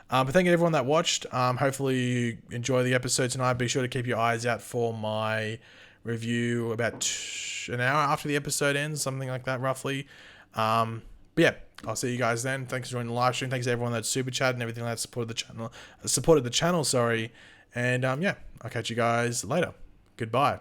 But thank you to everyone that watched. Hopefully you enjoy the episode tonight. Be sure to keep your eyes out for my review about an hour after the episode ends, something like that, roughly. But yeah, I'll see you guys then. Thanks for joining the live stream. Thanks to everyone that super chatted and everything that supported the channel. And yeah, I'll catch you guys later. Goodbye.